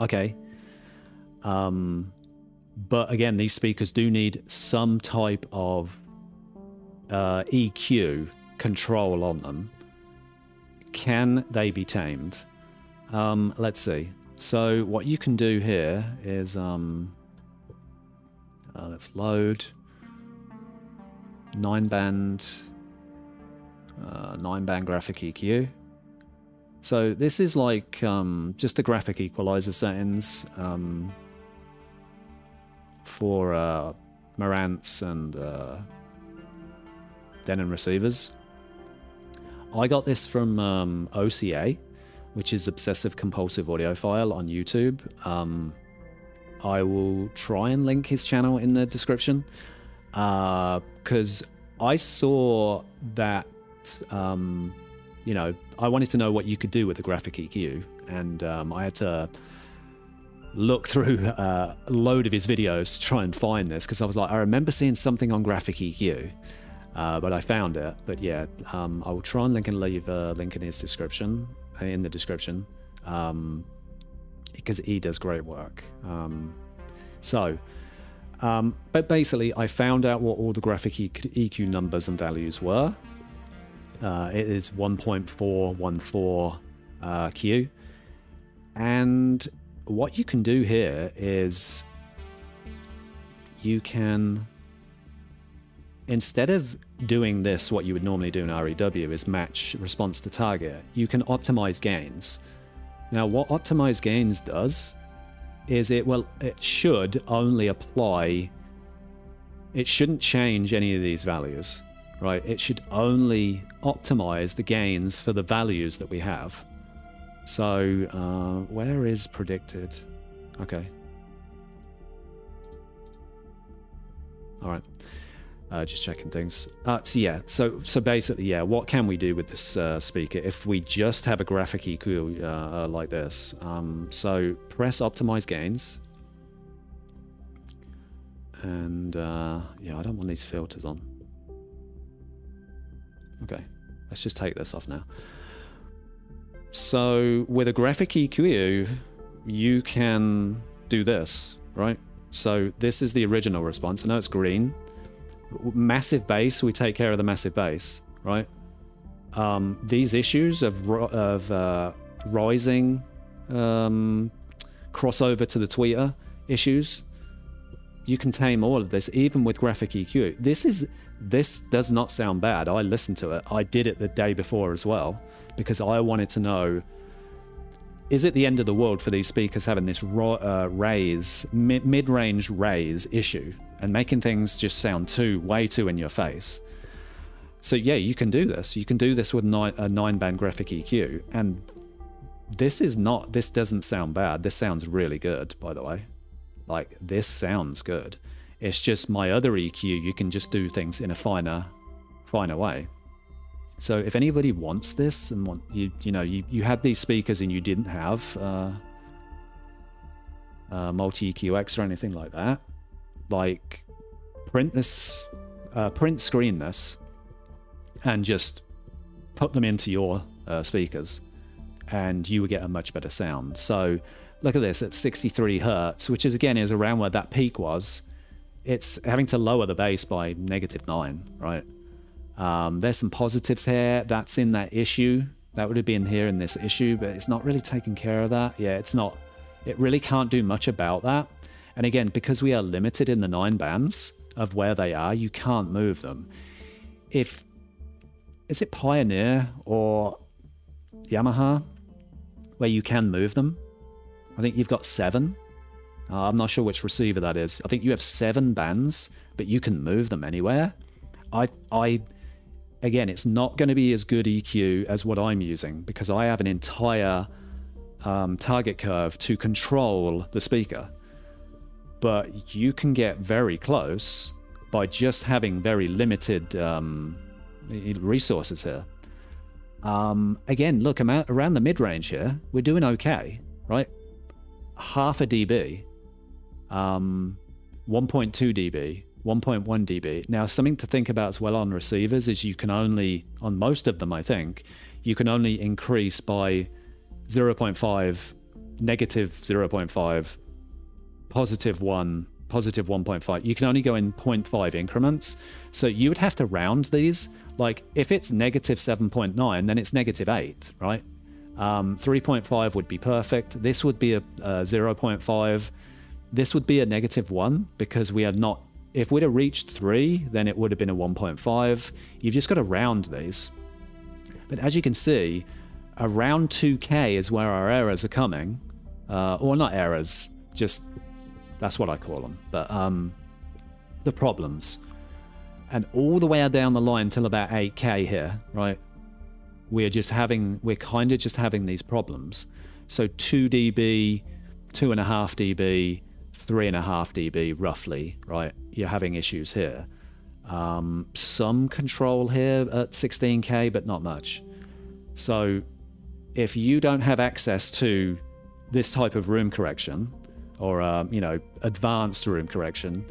Speaker 1: Okay. But again, these speakers do need some type of EQ control on them. Can they be tamed? Let's see. So what you can do here is, let's load 9-band graphic EQ. So this is like just the graphic equalizer settings for Marantz and Denon receivers. I got this from OCA, which is Obsessive Compulsive Audiophile on YouTube. I will try and link his channel in the description, because I saw that, you know, I wanted to know what you could do with the graphic EQ, and I had to look through a load of his videos to try and find this, because I was like, I remember seeing something on Graphic EQ, but I found it. But yeah, I will try and leave a link in his description, in the description, because he does great work. But basically, I found out what all the Graphic EQ numbers and values were. It is 1.414 Q, and what you can do here is you can, instead of doing this, what you would normally do in REW is match response to target, you can optimize gains. Now, what optimize gains does is it should only apply, it shouldn't change any of these values, right? It should only optimize the gains for the values that we have. So, where is predicted? Okay. All right. Just checking things. So yeah, so basically, yeah, what can we do with this speaker if we just have a Graphic EQ like this? So press optimize gains. And yeah, I don't want these filters on. Okay, let's just take this off now. So with a Graphic EQ, you can do this, right? So this is the original response. I know it's green. Massive bass, we take care of the massive bass, right? These issues of rising crossover to the tweeter issues, you can tame all of this, even with Graphic EQ. This does not sound bad. I listened to it. I did it the day before as well, because I wanted to know, is it the end of the world for these speakers having this mid-range raise issue and making things just sound way too in your face? So yeah, you can do this. You can do this with a 9-band Graphic EQ, and this doesn't sound bad. This sounds really good, by the way. Like, this sounds good. It's just my other EQ, you can just do things in a finer way. So if anybody wants this and you had these speakers and you didn't have multi-EQX or anything like that, like, print screen this and just put them into your speakers, and you would get a much better sound. So look at this at 63 Hertz, which is around where that peak was. It's having to lower the bass by -9, right? There's some positives here. That's in that issue. That would have been here in this issue, but it's not really taking care of that. Yeah, it's not. It really can't do much about that. And again, because we are limited in the 9 bands of where they are, you can't move them. Is it Pioneer or Yamaha where you can move them? I think you've got 7. I'm not sure which receiver that is. I think you have 7 bands, but you can move them anywhere. Again, it's not going to be as good EQ as what I'm using, because I have an entire target curve to control the speaker. But you can get very close by just having very limited resources here. Again, look, I'm around the mid-range here. We're doing okay, right? Half a dB, 1.2 dB, 1.1 dB. Now, something to think about as well on receivers is you can only, on most of them, I think, you can only increase by 0.5, -0.5, +1, +1.5. You can only go in 0.5 increments. So you would have to round these. Like, if it's -7.9, then it's -8, right? 3.5 would be perfect. This would be a 0.5. This would be a -1, because we are not, if we'd have reached 3, then it would have been a 1.5. You've just got to round these. But as you can see, around 2K is where our errors are coming. Or not errors, just, that's what I call them. But the problems. And all the way down the line till about 8K here, right? We're kind of just having these problems. So 2 dB, 2.5 dB, 3.5 dB roughly, right? You're having issues here. Some control here at 16K, but not much. So if you don't have access to this type of room correction, or you know, advanced room correction,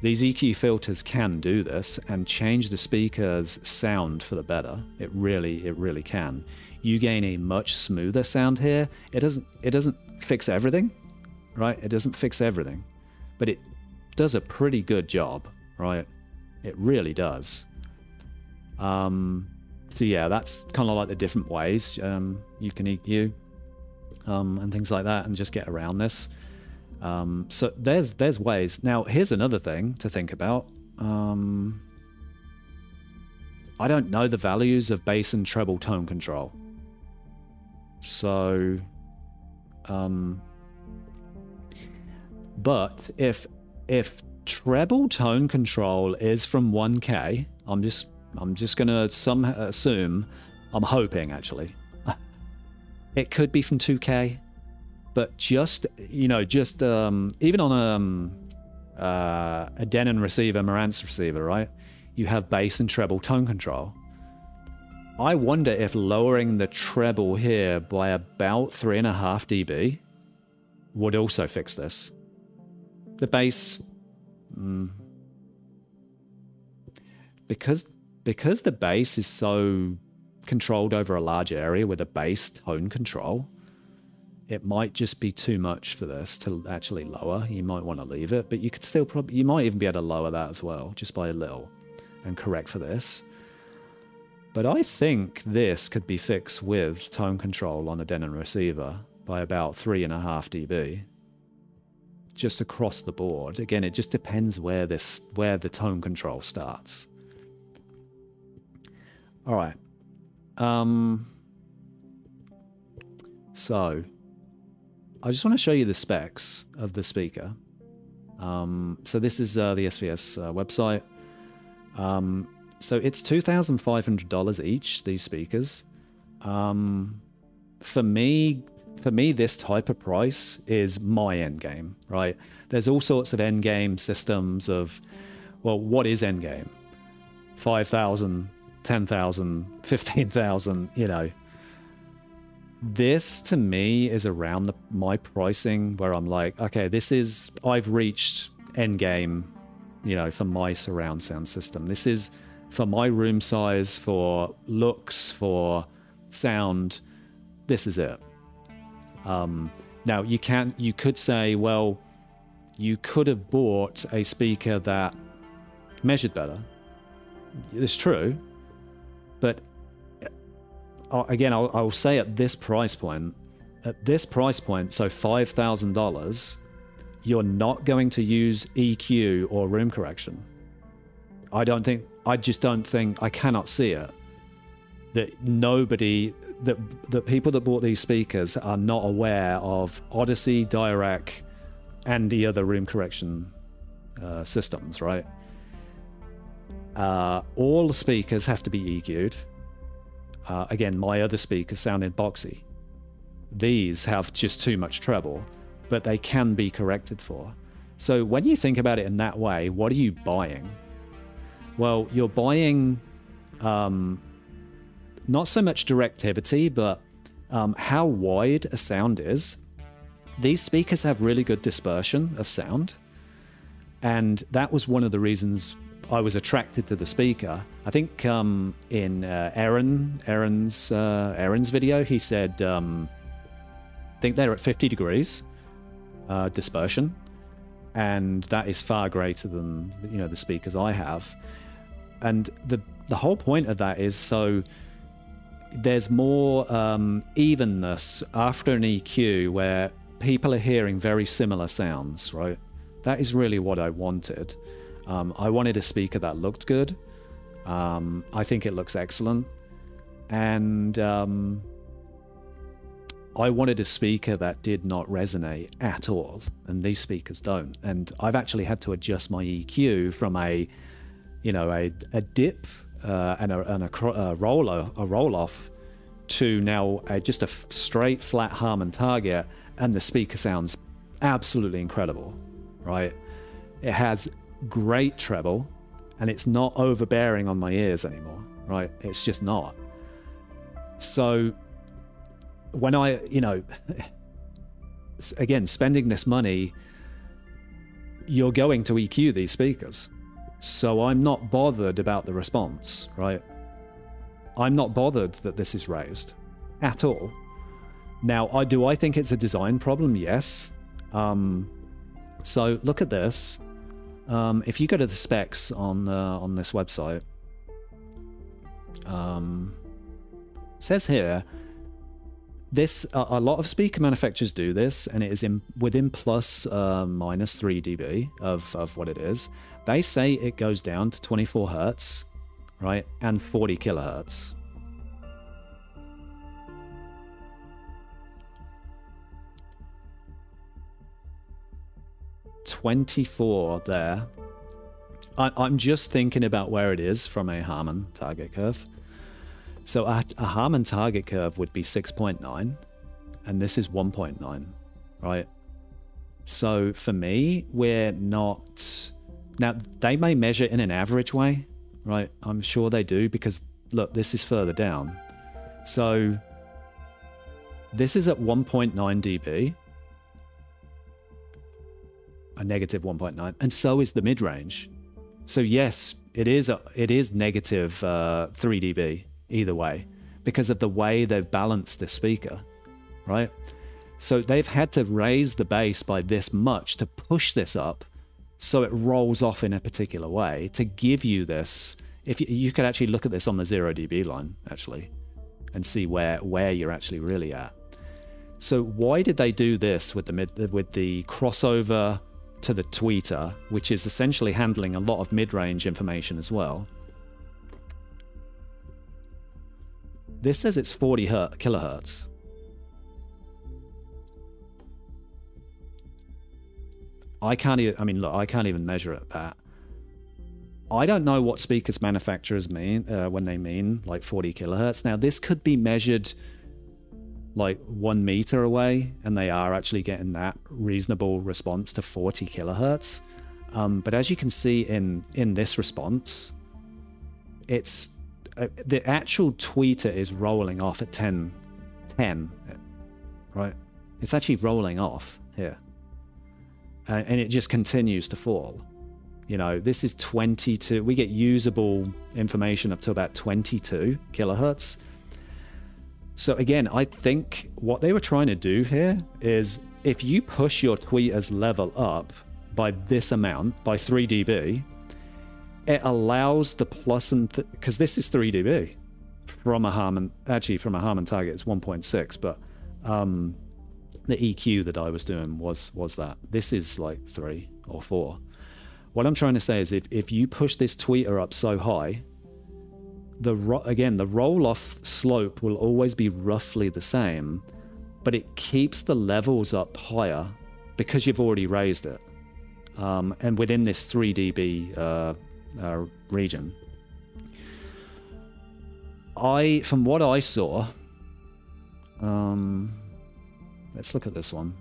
Speaker 1: these EQ filters can do this and change the speaker's sound for the better. It really can. You gain a much smoother sound here. It doesn't fix everything, right? It doesn't fix everything, but it does a pretty good job, right? It really does. So yeah, that's kind of like the different ways you can EQ and things like that, and just get around this. So there's ways. Now here's another thing to think about. I don't know the values of bass and treble tone control. So, but if treble tone control is from 1K, I'm just gonna assume, I'm hoping actually, it could be from 2K, but just, you know, just even on a Denon receiver, Marantz receiver, right? You have bass and treble tone control. I wonder if lowering the treble here by about 3.5 dB would also fix this. The bass, because the bass is so controlled over a large area with a bass tone control, it might just be too much for this to actually lower. You might want to leave it, but you could still probably, you might even be able to lower that as well, just by a little, and correct for this. But I think this could be fixed with tone control on a Denon receiver by about 3.5 dB, just across the board. Again, it just depends where the tone control starts. All right. So I just want to show you the specs of the speaker. So this is the SVS website. So it's $2,500 each, these speakers. For me, this type of price is my end game, right? There's all sorts of end game systems of, well, what is end game? 5,000, 10,000, 15,000, you know. This to me is around my pricing where I'm like, okay, I've reached end game, you know, for my surround sound system. This is for my room size, for looks, for sound. This is it. Now you could say, well, you could have bought a speaker that measured better. It's true, but again, I'll say at this price point, so $5,000, you're not going to use EQ or room correction. I just don't think, I cannot see it. That people that bought these speakers are not aware of Odyssey, Dirac, and the other room correction systems, right? All the speakers have to be EQ'd. Again, my other speakers sounded boxy. These have just too much treble, but they can be corrected for. So when you think about it in that way, what are you buying? Well, you're buying not so much directivity, but how wide a sound is. These speakers have really good dispersion of sound, and that was one of the reasons I was attracted to the speaker. I think in Aaron's video, he said, I think they're at 50 degrees dispersion, and that is far greater than, you know, the speakers I have. And the whole point of that is so there's more evenness after an EQ where people are hearing very similar sounds, right? That is really what I wanted. I wanted a speaker that looked good. I think it looks excellent. And I wanted a speaker that did not resonate at all. And these speakers don't. And I've actually had to adjust my EQ from a dip and a roll-off to now just a straight flat Harman target, and the speaker sounds absolutely incredible, right? It has great treble, and it's not overbearing on my ears anymore, right? It's just not. So when again, spending this money, you're going to EQ these speakers. So I'm not bothered about the response, right? I'm not bothered that this is raised at all. Now, do I think it's a design problem? Yes. So look at this. If you go to the specs on this website, it says here, a lot of speaker manufacturers do this, and it is within plus minus 3 dB of what it is. They say it goes down to 24 hertz, right, and 40 kilohertz. $24 there. I'm just thinking about where it is from a Harman target curve. So a Harman target curve would be 6.9, and this is 1.9, right? So for me, we're not... Now, they may measure in an average way, right? I'm sure they do, because, look, this is further down. So this is at 1.9 dB, a negative 1.9, and so is the mid-range. So yes, it is negative 3 dB either way, because of the way they've balanced the speaker, right? So they've had to raise the bass by this much to push this up so it rolls off in a particular way to give you this. If you could actually look at this on the 0 dB line, actually, and see where you're actually really at. So why did they do this with the crossover to the tweeter, which is essentially handling a lot of mid-range information as well? This says it's 40 kilohertz. I can't even measure it at that. I don't know what speakers manufacturers mean when they mean like 40 kilohertz. Now, this could be measured like 1 meter away, and they are actually getting that reasonable response to 40 kilohertz. But as you can see in this response, it's the actual tweeter is rolling off at 10, right? It's actually rolling off here. And it just continues to fall. You know, this is 22. We get usable information up to about 22 kilohertz. So again, I think what they were trying to do here is if you push your tweeter's level up by this amount, by 3 dB, it allows the plus and... because this is 3 dB from a Harman... Actually, from a Harman target, it's 1.6, but the EQ that I was doing was that. This is like 3 or 4. What I'm trying to say is if you push this tweeter up so high, the roll-off slope will always be roughly the same, but it keeps the levels up higher because you've already raised it. And within this 3 dB region. From what I saw, let's look at this one.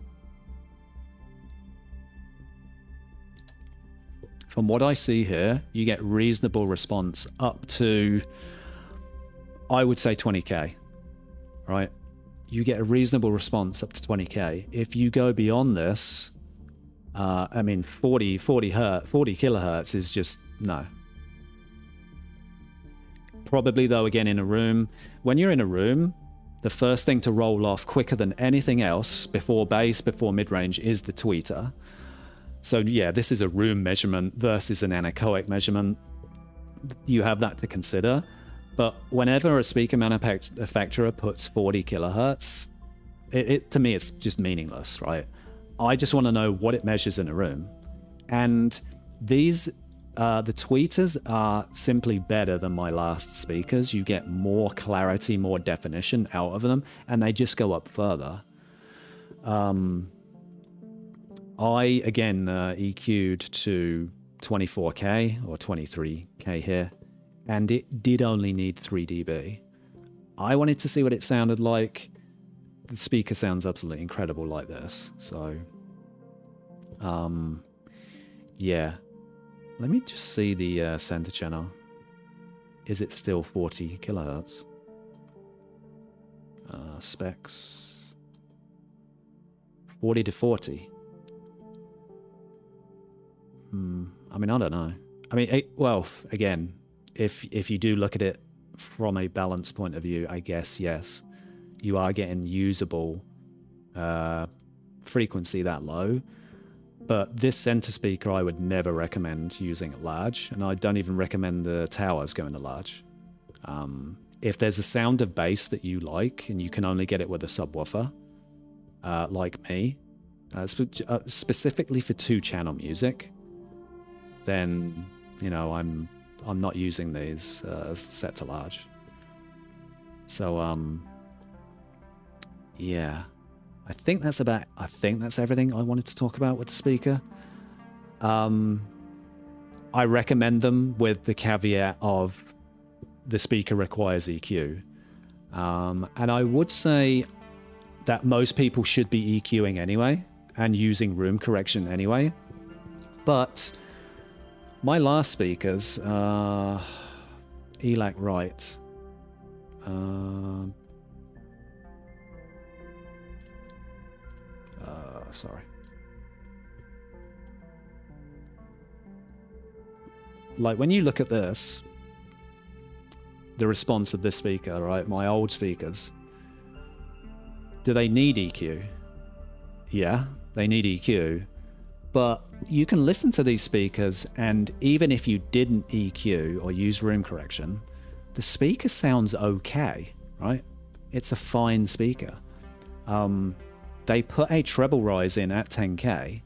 Speaker 1: From what I see here, you get reasonable response up to, I would say 20K, right? You get a reasonable response up to 20K. If you go beyond this, I mean, 40 kilohertz is just, no. Probably, though, again, in a room, when you're in a room, the first thing to roll off quicker than anything else before bass, before mid-range, is the tweeter. So yeah, this is a room measurement versus an anechoic measurement. You have that to consider. But whenever a speaker manufacturer puts 40 kilohertz, to me, it's just meaningless, right? I just want to know what it measures in a room. And these, the tweeters are simply better than my last speakers. You get more clarity, more definition out of them, and they just go up further. I, again, EQ'd to 24K or 23K here, and it did only need 3 dB. I wanted to see what it sounded like. The speaker sounds absolutely incredible like this. So, yeah. Let me just see the center channel. Is it still 40 kilohertz? Specs. 40 to 40. I mean, I don't know. I mean, well, again, if you do look at it from a balance point of view, I guess, yes, you are getting usable frequency that low. But this center speaker, I would never recommend using it large, and I don't even recommend the towers going to large. If there's a sound of bass that you like and you can only get it with a subwoofer, like me, specifically for 2-channel music, then, you know, I'm not using these set to large. So yeah, I think that's everything I wanted to talk about with the speaker. I recommend them with the caveat of the speaker requires EQ. And I would say that most people should be EQing anyway and using room correction anyway. But my last speakers, ELAC right. Sorry. Like when you look at this, the response of this speaker, right? My old speakers, do they need EQ? Yeah, they need EQ. But you can listen to these speakers, and even if you didn't EQ or use room correction, the speaker sounds okay, right? It's a fine speaker. They put a treble rise in at 10K.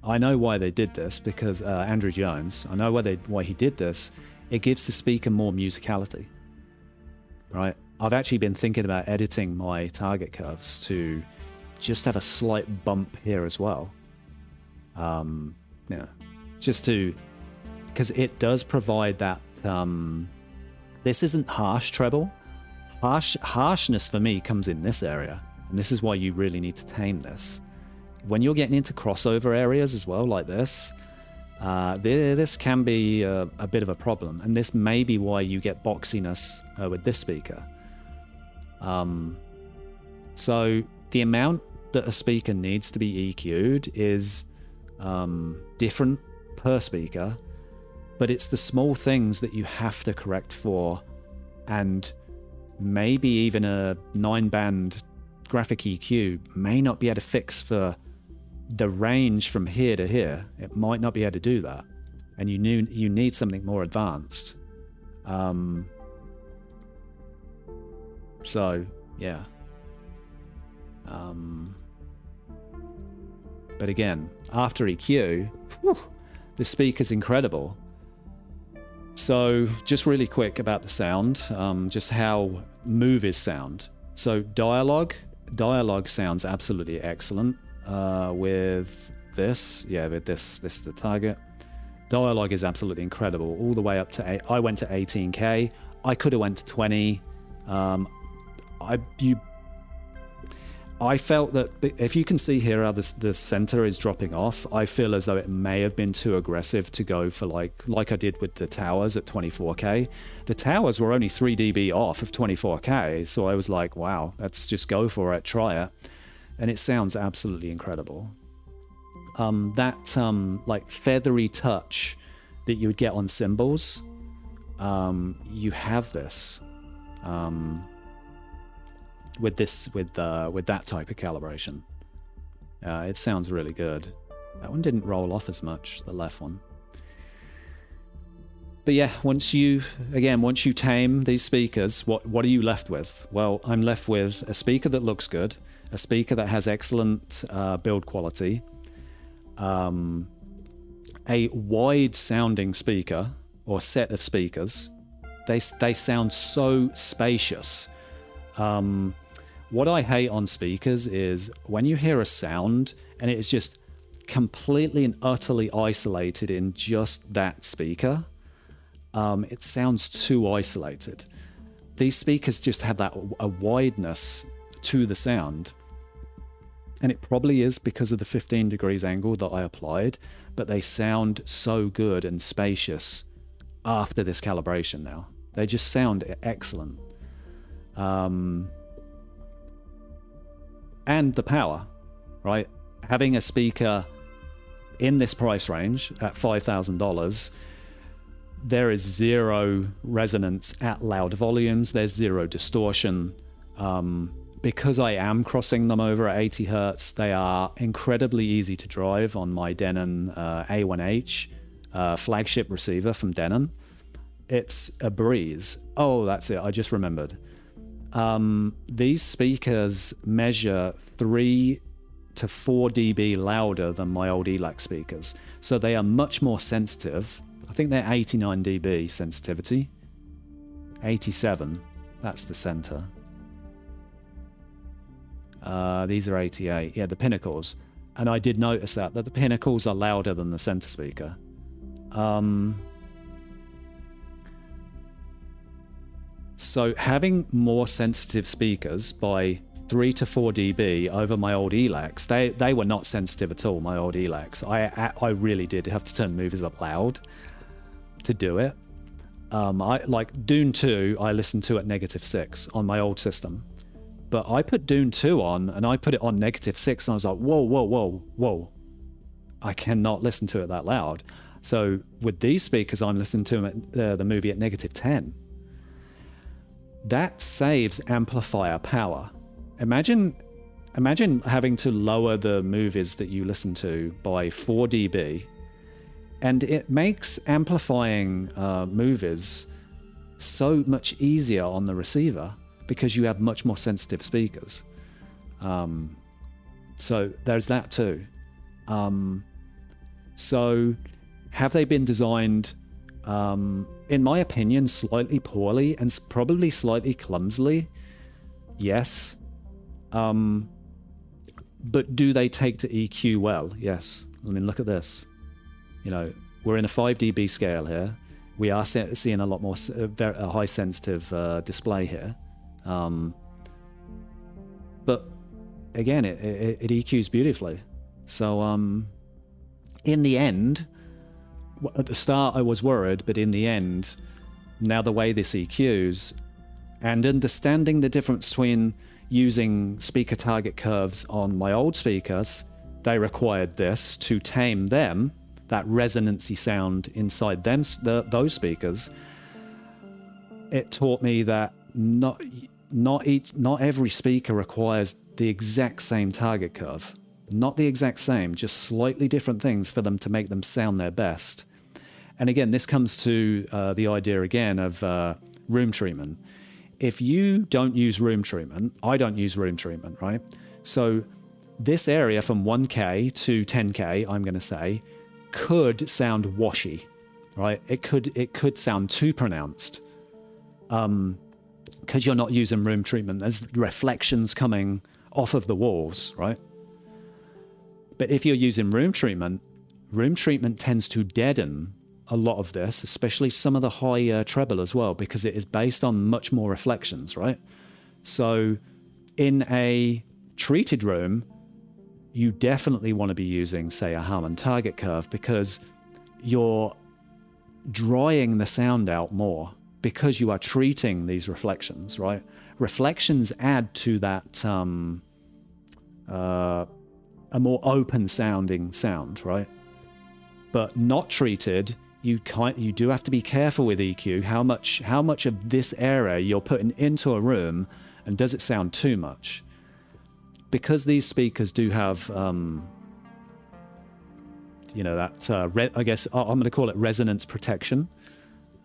Speaker 1: I know why they did this, because Andrew Jones, I know why he did this. It gives the speaker more musicality, right? I've actually been thinking about editing my target curves to just have a slight bump here as well. Yeah, just to, because it does provide that, this isn't harsh treble. Harshness for me comes in this area, and this is why you really need to tame this. When you're getting into crossover areas as well, like this, this can be a bit of a problem, and this may be why you get boxiness with this speaker. So the amount that a speaker needs to be EQ'd is different per speaker, but it's the small things that you have to correct for, and maybe even a 9-band graphic EQ may not be able to fix for the range from here to here. It might not be able to do that, and you need something more advanced. So yeah. But again, after EQ, whew, the speaker's incredible. So just really quick about the sound, just how movies sound. So dialogue sounds absolutely excellent with this. Yeah, with this is the target. Dialogue is absolutely incredible, all the way up to I went to 18K. I could have went to 20. I felt that if you can see here how the center is dropping off, I feel as though it may have been too aggressive to go for like I did with the towers at 24K. The towers were only 3 dB off of 24K, so I was like, wow, let's just go for it, try it. And it sounds absolutely incredible. That like feathery touch that you would get on cymbals, you have this. With that type of calibration, it sounds really good. That one didn't roll off as much, the left one. But yeah, once you tame these speakers, what are you left with? Well, I'm left with a speaker that looks good, a speaker that has excellent build quality, a wide sounding speaker or set of speakers. They sound so spacious. What I hate on speakers is when you hear a sound and it is just completely and utterly isolated in just that speaker. It sounds too isolated. These speakers just have a wideness to the sound. And it probably is because of the 15 degrees angle that I applied, but they sound so good and spacious after this calibration now. They just sound excellent. And the power, right? having a speaker in this price range at $5,000, there is zero resonance at loud volumes. There's zero distortion. Because I am crossing them over at 80 hertz, they are incredibly easy to drive on my Denon A1H flagship receiver from Denon. It's a breeze. Oh, that's it. I just remembered. These speakers measure 3 to 4 dB louder than my old ELAC speakers. So they are much more sensitive. I think they're 89 dB sensitivity. 87. That's the center. These are 88. Yeah, the Pinnacles. And I did notice that the Pinnacles are louder than the center speaker. So having more sensitive speakers by 3 to 4 dB over my old ELACs, they were not sensitive at all, my old ELACs. I really did have to turn the movies up loud to do it. Like Dune 2, I listened to at -6 on my old system. But I put Dune 2 on, and I put it on -6, and I was like, whoa, whoa, whoa, whoa. I cannot listen to it that loud. So with these speakers, I'm listening to the movie at -10. That saves amplifier power. Imagine having to lower the movies that you listen to by 4 dB, and it makes amplifying movies so much easier on the receiver because you have much more sensitive speakers. So there's that too. So have they been designed, in my opinion, slightly poorly and probably slightly clumsily? Yes. But do they take to EQ well? Yes. I mean, look at this. You know, we're in a 5 dB scale here. We are seeing a lot more a high sensitive display here. But again, it EQs beautifully. So in the end, at the start I was worried, but in the end, now the way this EQs and understanding the difference between using speaker target curves on my old speakers, they required this to tame them, that resonancy sound inside them, those speakers. It taught me that not every speaker requires the exact same target curve. Not the exact same, just slightly different things for them to make them sound their best. And again, this comes to the idea again of room treatment. If you don't use room treatment, I don't use room treatment, right? So this area from 1K to 10K, I'm going to say, could sound washy, right? It could sound too pronounced because you're not using room treatment. There's reflections coming off of the walls, right? But if you're using room treatment tends to deaden a lot of this, especially some of the high treble as well, because it is based on much more reflections, right? So in a treated room, you definitely want to be using, say, a Harman target curve because you're drying the sound out more because you are treating these reflections, right? Reflections add to that a more open sounding sound, right? But not treated, you do have to be careful with EQ, how much of this area you're putting into a room, and does it sound too much? Because these speakers do have, you know, that, I guess I'm going to call it resonance protection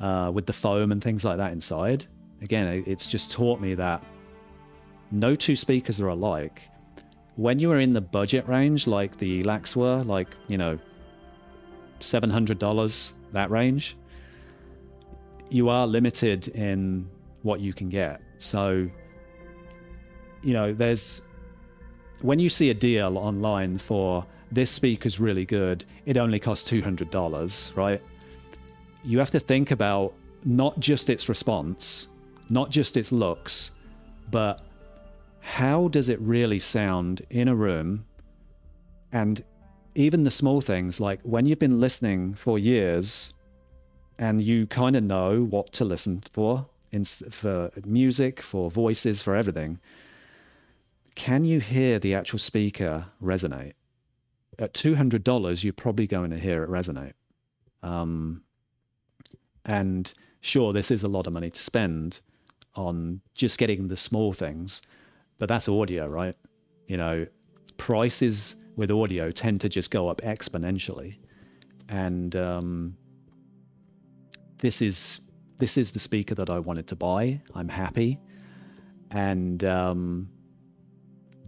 Speaker 1: with the foam and things like that inside. Again, it's just taught me that no two speakers are alike. When you are in the budget range, like the ELACs were, like, you know, $700, that range, you are limited in what you can get. So, you know, when you see a deal online for this speaker's really good, it only costs $200, right? You have to think about not just its response, not just its looks, but how does it really sound in a room? And even the small things, like when you've been listening for years and you kind of know what to listen for music, for voices, for everything, can you hear the actual speaker resonate? at $200, you're probably going to hear it resonate. And sure, this is a lot of money to spend on just getting the small things, but that's audio, right? You know, prices with audio tend to just go up exponentially. And this is the speaker that I wanted to buy. I'm happy. And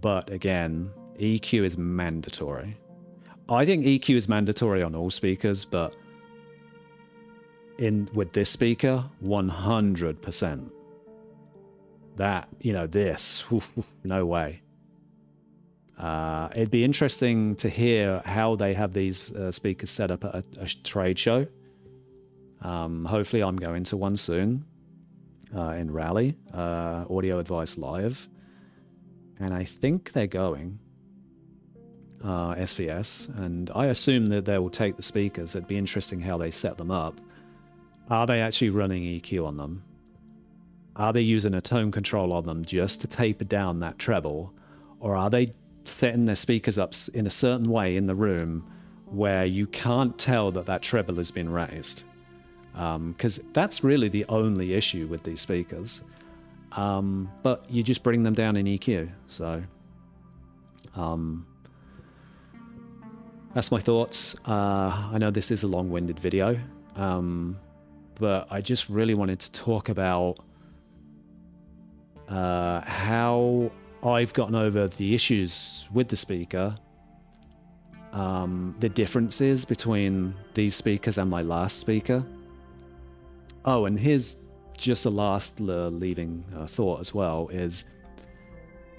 Speaker 1: but again, EQ is mandatory. I think EQ is mandatory on all speakers, but with this speaker, 100%. That, you know, this, no way. It'd be interesting to hear how they have these speakers set up at a trade show. Hopefully I'm going to one soon in Raleigh, Audio Advice Live. And I think they're going, SVS, and I assume that they will take the speakers. It'd be interesting how they set them up. Are they actually running EQ on them? Are they using a tone control on them just to taper down that treble? Or are they setting their speakers up in a certain way in the room where you can't tell that that treble has been raised? Because that's really the only issue with these speakers. But you just bring them down in EQ. So that's my thoughts. I know this is a long-winded video, but I just really wanted to talk about how I've gotten over the issues with the speaker, the differences between these speakers and my last speaker. Oh, and here's just a last leaving thought as well is,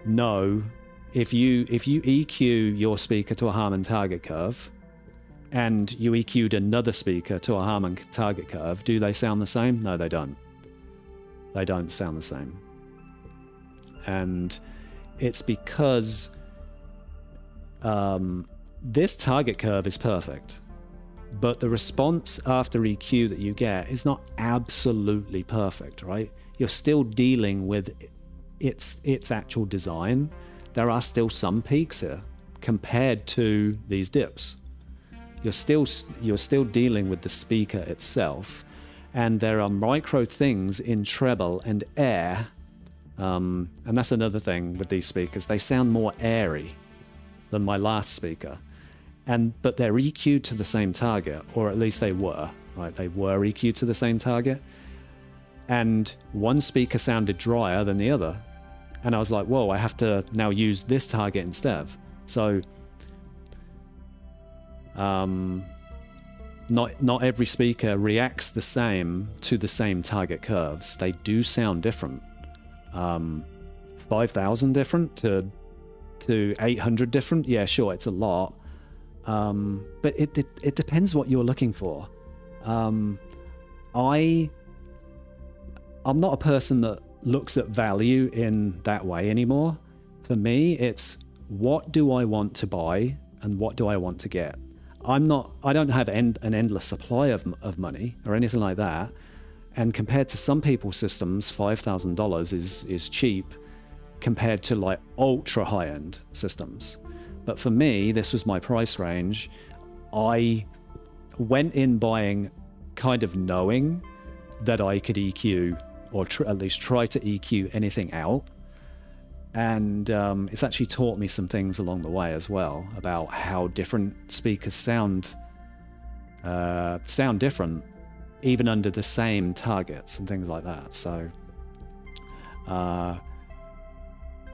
Speaker 1: no, if you EQ your speaker to a Harman target curve and you EQ'd another speaker to a Harman target curve, do they sound the same? No, they don't. They don't sound the same. And it's because this target curve is perfect, but the response after EQ that you get is not absolutely perfect, right? You're still dealing with its actual design. There are still some peaks here compared to these dips. You're still dealing with the speaker itself, and there are micro things in treble and air. And that's another thing with these speakers. They sound more airy than my last speaker. But they're EQ'd to the same target, or at least they were, right? They were EQ'd to the same target. And one speaker sounded drier than the other. And I was like, whoa, I have to now use this target instead. So, not every speaker reacts the same to the same target curves. They do sound different. 5,000 different to 800 different. Yeah, sure, it's a lot. But it depends what you're looking for. I'm not a person that looks at value in that way anymore. For me, it's what do I want to buy and what do I want to get. I don't have an endless supply of money or anything like that. And compared to some people's systems, $5,000 is cheap compared to like ultra high-end systems. But for me, this was my price range. I went in buying kind of knowing that I could EQ, or at least try to EQ anything out. And it's actually taught me some things along the way as well about how different speakers sound different, even under the same targets and things like that. So,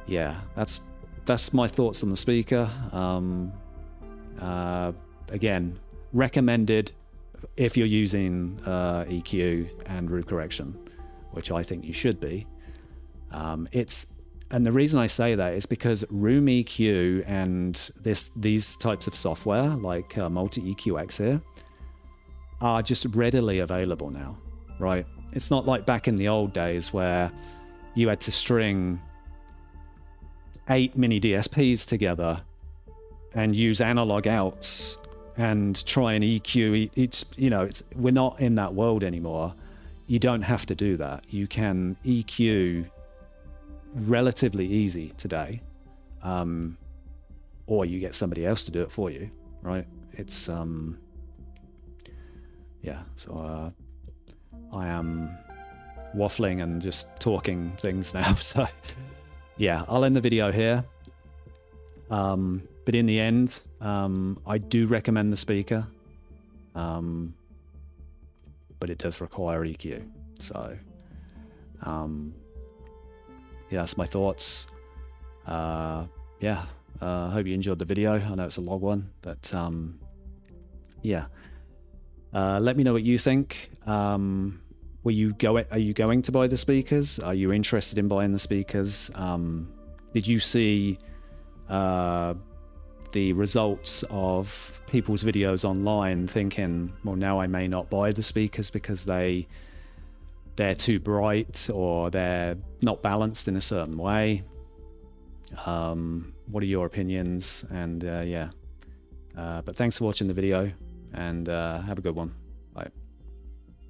Speaker 1: yeah, that's my thoughts on the speaker. Again, recommended if you're using EQ and root correction, which I think you should be. And the reason I say that is because Room EQ and these types of software like Multi-EQX here are just readily available now, right? It's not like back in the old days where you had to string 8 mini DSPs together and use analog outs and try and EQ. We're not in that world anymore. You don't have to do that. You can EQ relatively easy today, or you get somebody else to do it for you. right? It's yeah, so I am waffling and just talking things now, so yeah, I'll end the video here. But in the end, I do recommend the speaker, but it does require EQ. So yeah, that's my thoughts. Yeah, hope you enjoyed the video. I know it's a long one, but yeah. Let me know what you think. Are you going to buy the speakers? Are you interested in buying the speakers? Did you see the results of people's videos online thinking, well, now I may not buy the speakers because they're too bright or they're not balanced in a certain way? What are your opinions? And yeah, but thanks for watching the video, and have a good one.